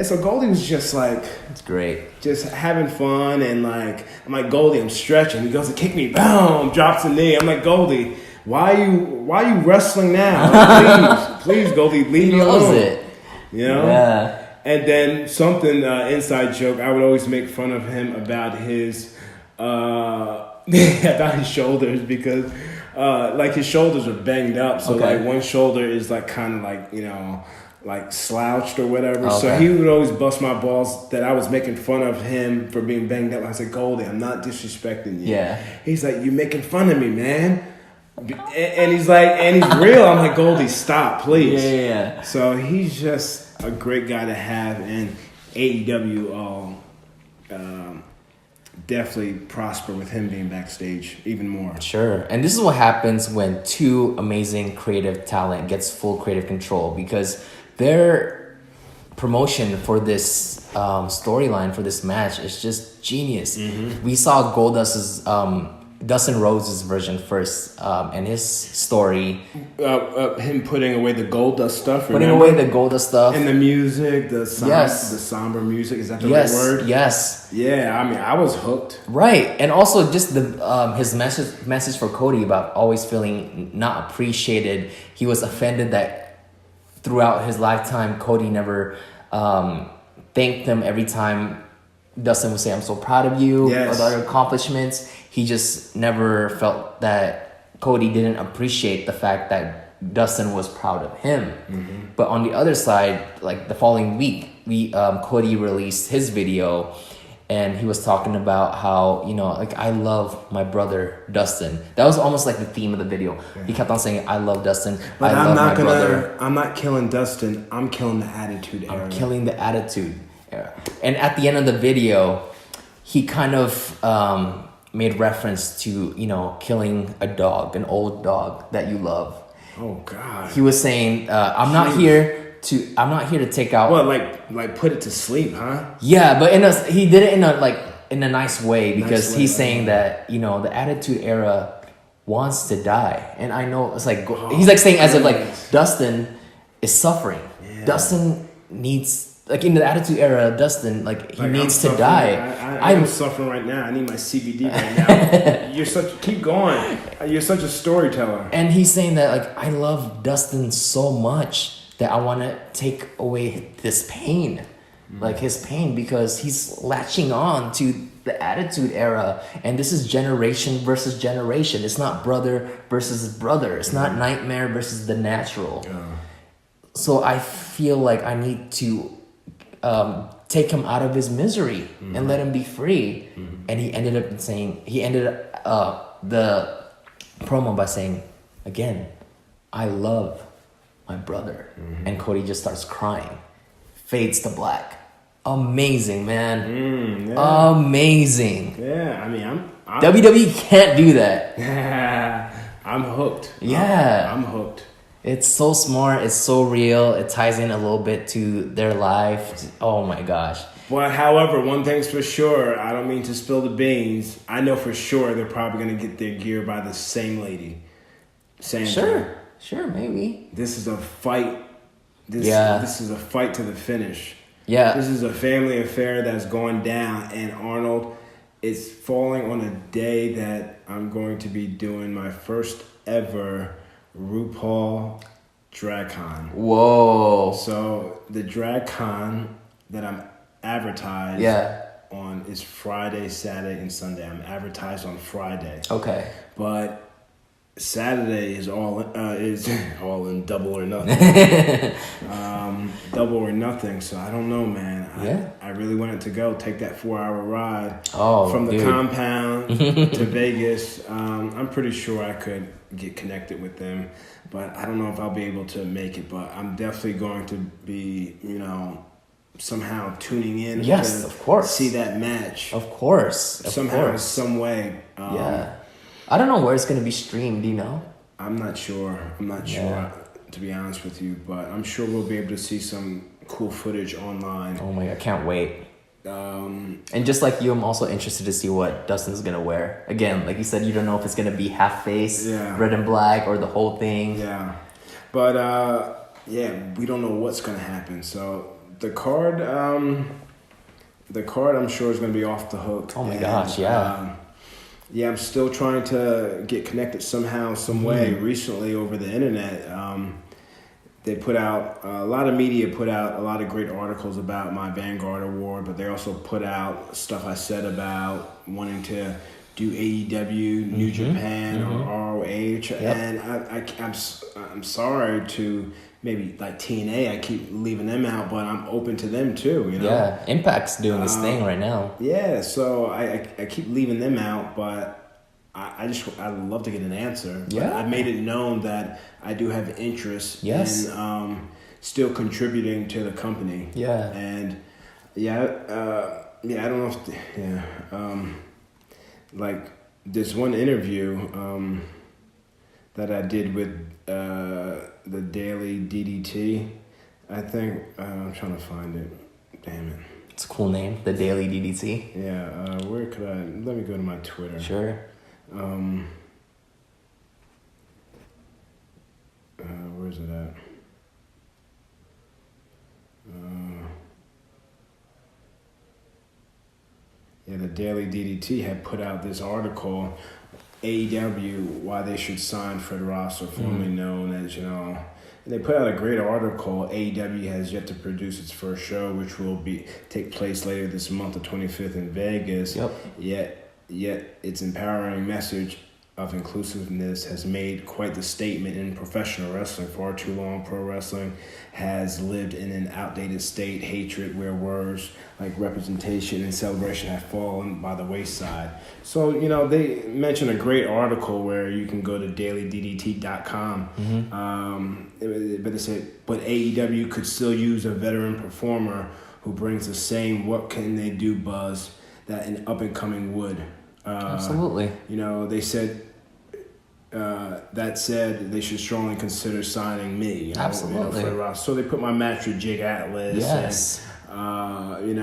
B: So Goldie was just like,
A: it's great,
B: just having fun, and like I'm like, Goldie, I'm stretching. He goes to kick me, boom, drops a knee. I'm like, Goldie, why are you wrestling now? Like, please, Goldie, leave me alone.
A: It.
B: Yeah. And then something inside joke, I would always make fun of him about his shoulders, because like his shoulders are banged up. So like one shoulder is like kind of like like slouched or whatever. Okay. So he would always bust my balls that I was making fun of him for being banged up. I said, Goldie, I'm not disrespecting you.
A: Yeah.
B: He's like, you're making fun of me, man. And he's like, and he's real. I'm like, Goldie, stop, please.
A: Yeah.
B: So he's just a great guy to have, and AEW definitely prosper with him being backstage even more.
A: Sure. And this is what happens when 2 amazing creative talent gets full creative control, because their promotion for this storyline, for this match, is just genius. We saw Goldust's Dustin Rhodes' version first, and his story.
B: Him putting away the Goldust stuff.
A: Putting away the Goldust stuff.
B: And the music, the somber music. Is that the right word?
A: Yes.
B: Yeah, I was hooked.
A: Right. And also just the his message for Cody about always feeling not appreciated. He was offended that throughout his lifetime, Cody never thanked him every time Dustin would say, I'm so proud of you, or the other accomplishments. He just never felt that Cody didn't appreciate the fact that Dustin was proud of him. But on the other side, like the following week, Cody released his video, and he was talking about how, like, I love my brother Dustin. That was almost like the theme of the video. He kept on saying, I love Dustin.
B: But
A: my brother.
B: I'm not killing Dustin. I'm killing the attitude era.
A: I'm killing the attitude era. And at the end of the video, he kind of made reference to, killing a dog, an old dog that you love.
B: Oh God.
A: He was saying, I'm not here to take out.
B: Well, like put it to sleep, huh?
A: Yeah, but he did it in a nice way, because he's saying that the Attitude Era wants to die, and I know it's like he's like saying as if like Dustin is suffering. Yeah. Dustin needs, like, in the Attitude Era, Dustin he needs to die.
B: I'm suffering right now. I need my CBD right now. Keep going. You're such a storyteller.
A: And he's saying that like, I love Dustin so much that I want to take away this pain. like his pain, because he's latching on to the Attitude Era, and this is generation versus generation. It's not brother versus brother. It's not Nightmare versus the Natural. So I feel like I need to take him out of his misery and let him be free. And he ended the promo by saying, again, I love my brother. And Cody just starts crying. Fades to black. Amazing, man. Amazing.
B: Yeah, I mean, I'm
A: WWE can't do that.
B: I'm hooked.
A: Yeah.
B: I'm hooked.
A: It's so smart. It's so real. It ties in a little bit to their life. Oh my gosh.
B: But however, one thing's for sure, I don't mean to spill the beans. I know for sure they're probably going to get their gear by the same lady. Sandra.
A: Sure, maybe.
B: This is a fight. This is a fight to the finish.
A: Yeah.
B: This is a family affair that's going down, and Arnold is falling on a day that I'm going to be doing my first ever RuPaul DragCon.
A: Whoa.
B: So the DragCon that I'm advertised on is Friday, Saturday, and Sunday. I'm advertised on Friday.
A: Okay.
B: But Saturday is all in double or nothing. Double or nothing. So I don't know, man. I really wanted to go take that 4-hour ride from the compound to Vegas. I'm pretty sure I could get connected with them, but I don't know if I'll be able to make it. But I'm definitely going to be, somehow tuning in.
A: Yes,
B: to
A: of course.
B: See that match.
A: Of course.
B: Somehow, some way.
A: I don't know where it's going to be streamed, do you know?
B: I'm not sure, to be honest with you, but I'm sure we'll be able to see some cool footage online.
A: Oh my God, I can't wait. And just like you, I'm also interested to see what Dustin's going to wear. Again, like you said, you don't know if it's going to be half face, red and black, or the whole thing.
B: Yeah. But, we don't know what's going to happen. So the card I'm sure is going to be off the hook.
A: Oh my gosh, yeah.
B: I'm still trying to get connected somehow, some way. Recently over the internet, they put out, a lot of media put out a lot of great articles about my Vanguard Award, but they also put out stuff I said about wanting to do AEW, New Japan, or ROH. And I'm sorry to maybe like TNA, I keep leaving them out, but I'm open to them too,
A: Yeah, Impact's doing this thing right now.
B: Yeah, so I keep leaving them out, but I'd love to get an answer.
A: Yeah.
B: I've made it known that I do have interest in still contributing to the company.
A: Yeah.
B: And I don't know if like this one interview that I did with the Daily DDT. I think I'm trying to find it. Damn it.
A: It's a cool name, the Daily DDT.
B: Yeah. Where could I? Let me go to my Twitter.
A: Sure.
B: Where's it at? The Daily DDT had put out this article, AEW, why they should sign Fred Rosser, formerly known as, and they put out a great article. AEW has yet to produce its first show, which will take place later this month, the 25th in Vegas. Yet its empowering message of inclusiveness has made quite the statement in professional wrestling. Far too long, pro wrestling has lived in an outdated state, hatred, where words like representation and celebration have fallen by the wayside. So, they mentioned a great article where you can go to dailyddt.com. But they said, but AEW could still use a veteran performer who brings the same what can they do buzz that an up-and-coming would.
A: Absolutely.
B: They said, that said, they should strongly consider signing me.
A: Absolutely.
B: So they put my match with Jake Atlas.
A: Yes.
B: And,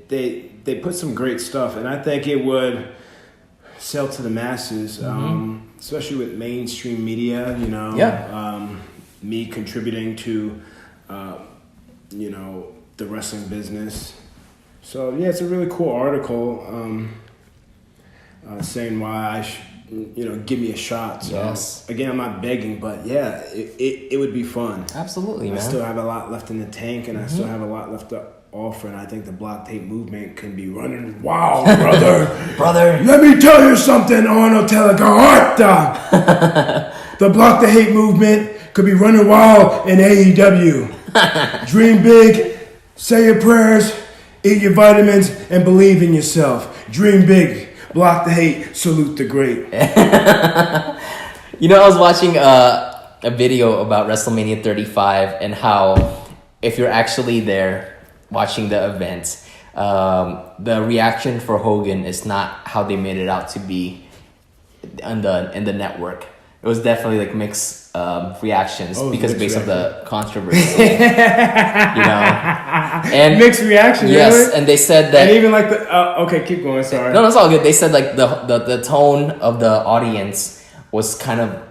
B: they put some great stuff, and I think it would sell to the masses, especially with mainstream media, me contributing to, the wrestling business. So, it's a really cool article saying why give me a shot. So,
A: Yes.
B: again, I'm not begging, but yeah, it would be fun.
A: Absolutely,
B: I
A: man.
B: still have a lot left in the tank, and I still have a lot left to offer, and I think the block tape movement can be running wild, brother.
A: Brother.
B: Let me tell you something, Arnold Telegarta. The block the hate movement could be running wild in AEW. Dream big, say your prayers, eat your vitamins, and believe in yourself. Dream big, block the hate, salute the great.
A: I was watching a video about WrestleMania 35 and how if you're actually there watching the event, the reaction for Hogan is not how they made it out to be in the network. It was definitely like mixed reactions because based on the controversy, and
B: Mixed reaction,
A: yes,
B: really?
A: and they said that,
B: And even like okay, keep going. Sorry.
A: no, it's all good. They said like the tone of the audience was kind of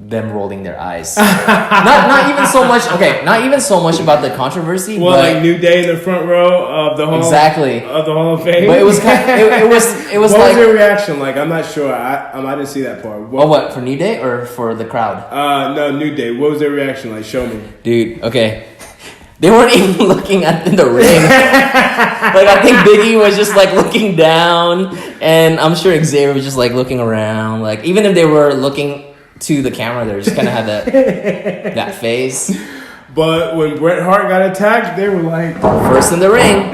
A: them rolling their eyes. not even so much. Okay, not even so much about the controversy.
B: Well,
A: but
B: like New Day in the front row of the Hall of Fame.
A: But it was kind. It was
B: What
A: like.
B: was their reaction like? I'm not sure. I didn't see that part.
A: What for New Day or for the crowd?
B: No, New Day. What was their reaction like? Show me.
A: Dude, okay. They weren't even looking in the ring. Like, I think Big E was just like looking down, and I'm sure Xavier was just like looking around. Like, even if they were looking to the camera, they just kind of had that face.
B: But when Bret Hart got attacked, they were like,
A: First in the ring.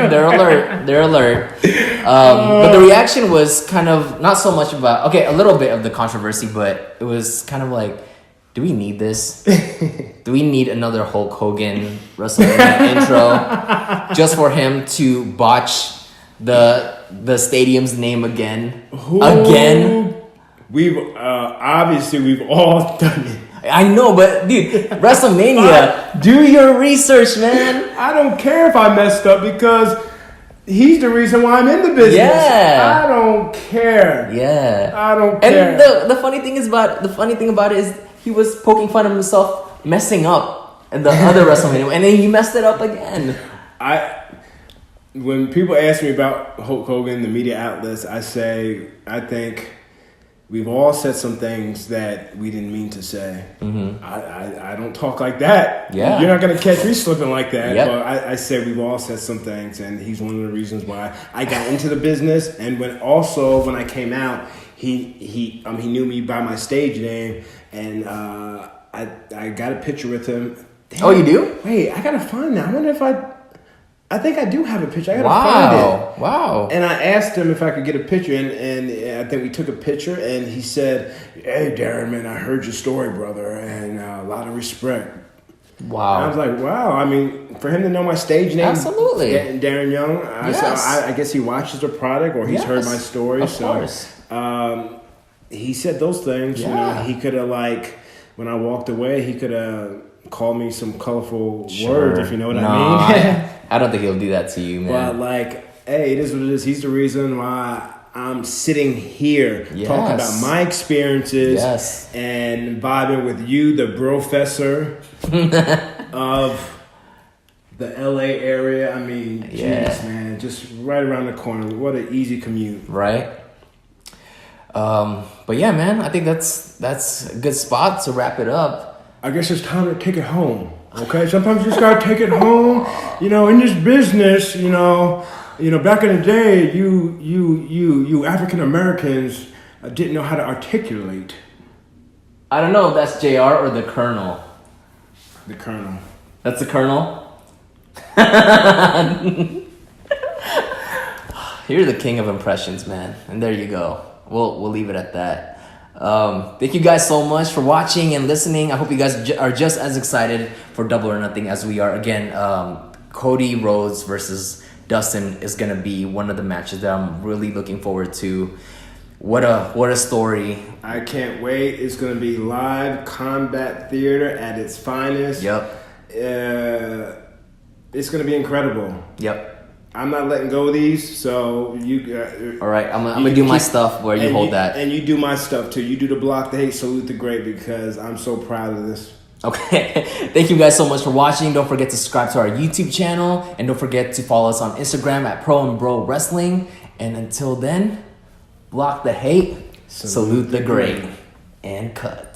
A: They're alert. But the reaction was kind of not so much about, a little bit of the controversy, but it was kind of like, do we need this? Do we need another Hulk Hogan WrestleMania intro just for him to botch the stadium's name again? Again?
B: We've all done it.
A: I know, but dude, WrestleMania, do your research, man.
B: I don't care if I messed up because he's the reason why I'm in the business.
A: Yeah.
B: I don't care.
A: Yeah.
B: I don't care.
A: And the funny thing about it is he was poking fun of himself messing up in the other WrestleMania, and then he messed it up again.
B: When people ask me about Hulk Hogan, the media outlets, I think we've all said some things that we didn't mean to say. Mm-hmm. I don't talk like that.
A: Yeah.
B: You're not going to catch me slipping like that.
A: Yep.
B: But I said we've all said some things, and he's one of the reasons why I got into the business. And when I came out, he knew me by my stage name, and I got a picture with him. Damn,
A: Oh, you do?
B: Wait, I got to find that. I wonder if I think I do have a picture. I gotta find it.
A: Wow.
B: And I asked him if I could get a picture, and I think we took a picture, and he said, "Hey, Darren, man, I heard your story, brother, and a lot of respect."
A: Wow.
B: And I was like, wow. I mean, for him to know my stage name,
A: Absolutely.
B: Darren Young, I guess he watches the product or he's heard my story.
A: Of course.
B: He said those things.
A: Yeah.
B: He could have, like, when I walked away, he could have called me some colorful words, if you know what I mean.
A: I don't think he'll do that to you, man.
B: But, like, hey, it is what it is. He's the reason why I'm sitting here talking about my experiences and vibing with you, the professor of the LA area. I mean, jeez, man, just right around the corner. What an easy commute.
A: Right? But yeah, man, I think that's a good spot to wrap it up.
B: I guess it's time to take it home. Okay, sometimes you just gotta take it home. In this business, back in the day, you African Americans didn't know how to articulate.
A: I don't know if that's JR or the Colonel.
B: The Colonel.
A: That's the Colonel? You're the king of impressions, man. And there you go. We'll leave it at that. Thank you guys so much for watching and listening. I hope you guys are just as excited for Double or Nothing as we are. Again, Cody Rhodes versus Dustin is gonna be one of the matches that I'm really looking forward to. What a story!
B: I can't wait. It's gonna be live combat theater at its finest.
A: Yep.
B: It's gonna be incredible.
A: Yep.
B: I'm not letting go of these, so you.
A: All right, I'm gonna do my stuff where you hold that,
B: and you do my stuff too. You do the block the hate, salute the great, because I'm so proud of this.
A: Okay, thank you guys so much for watching. Don't forget to subscribe to our YouTube channel, and don't forget to follow us on Instagram at Pro and Bro Wrestling. And until then, Block the hate, salute the great, and cut.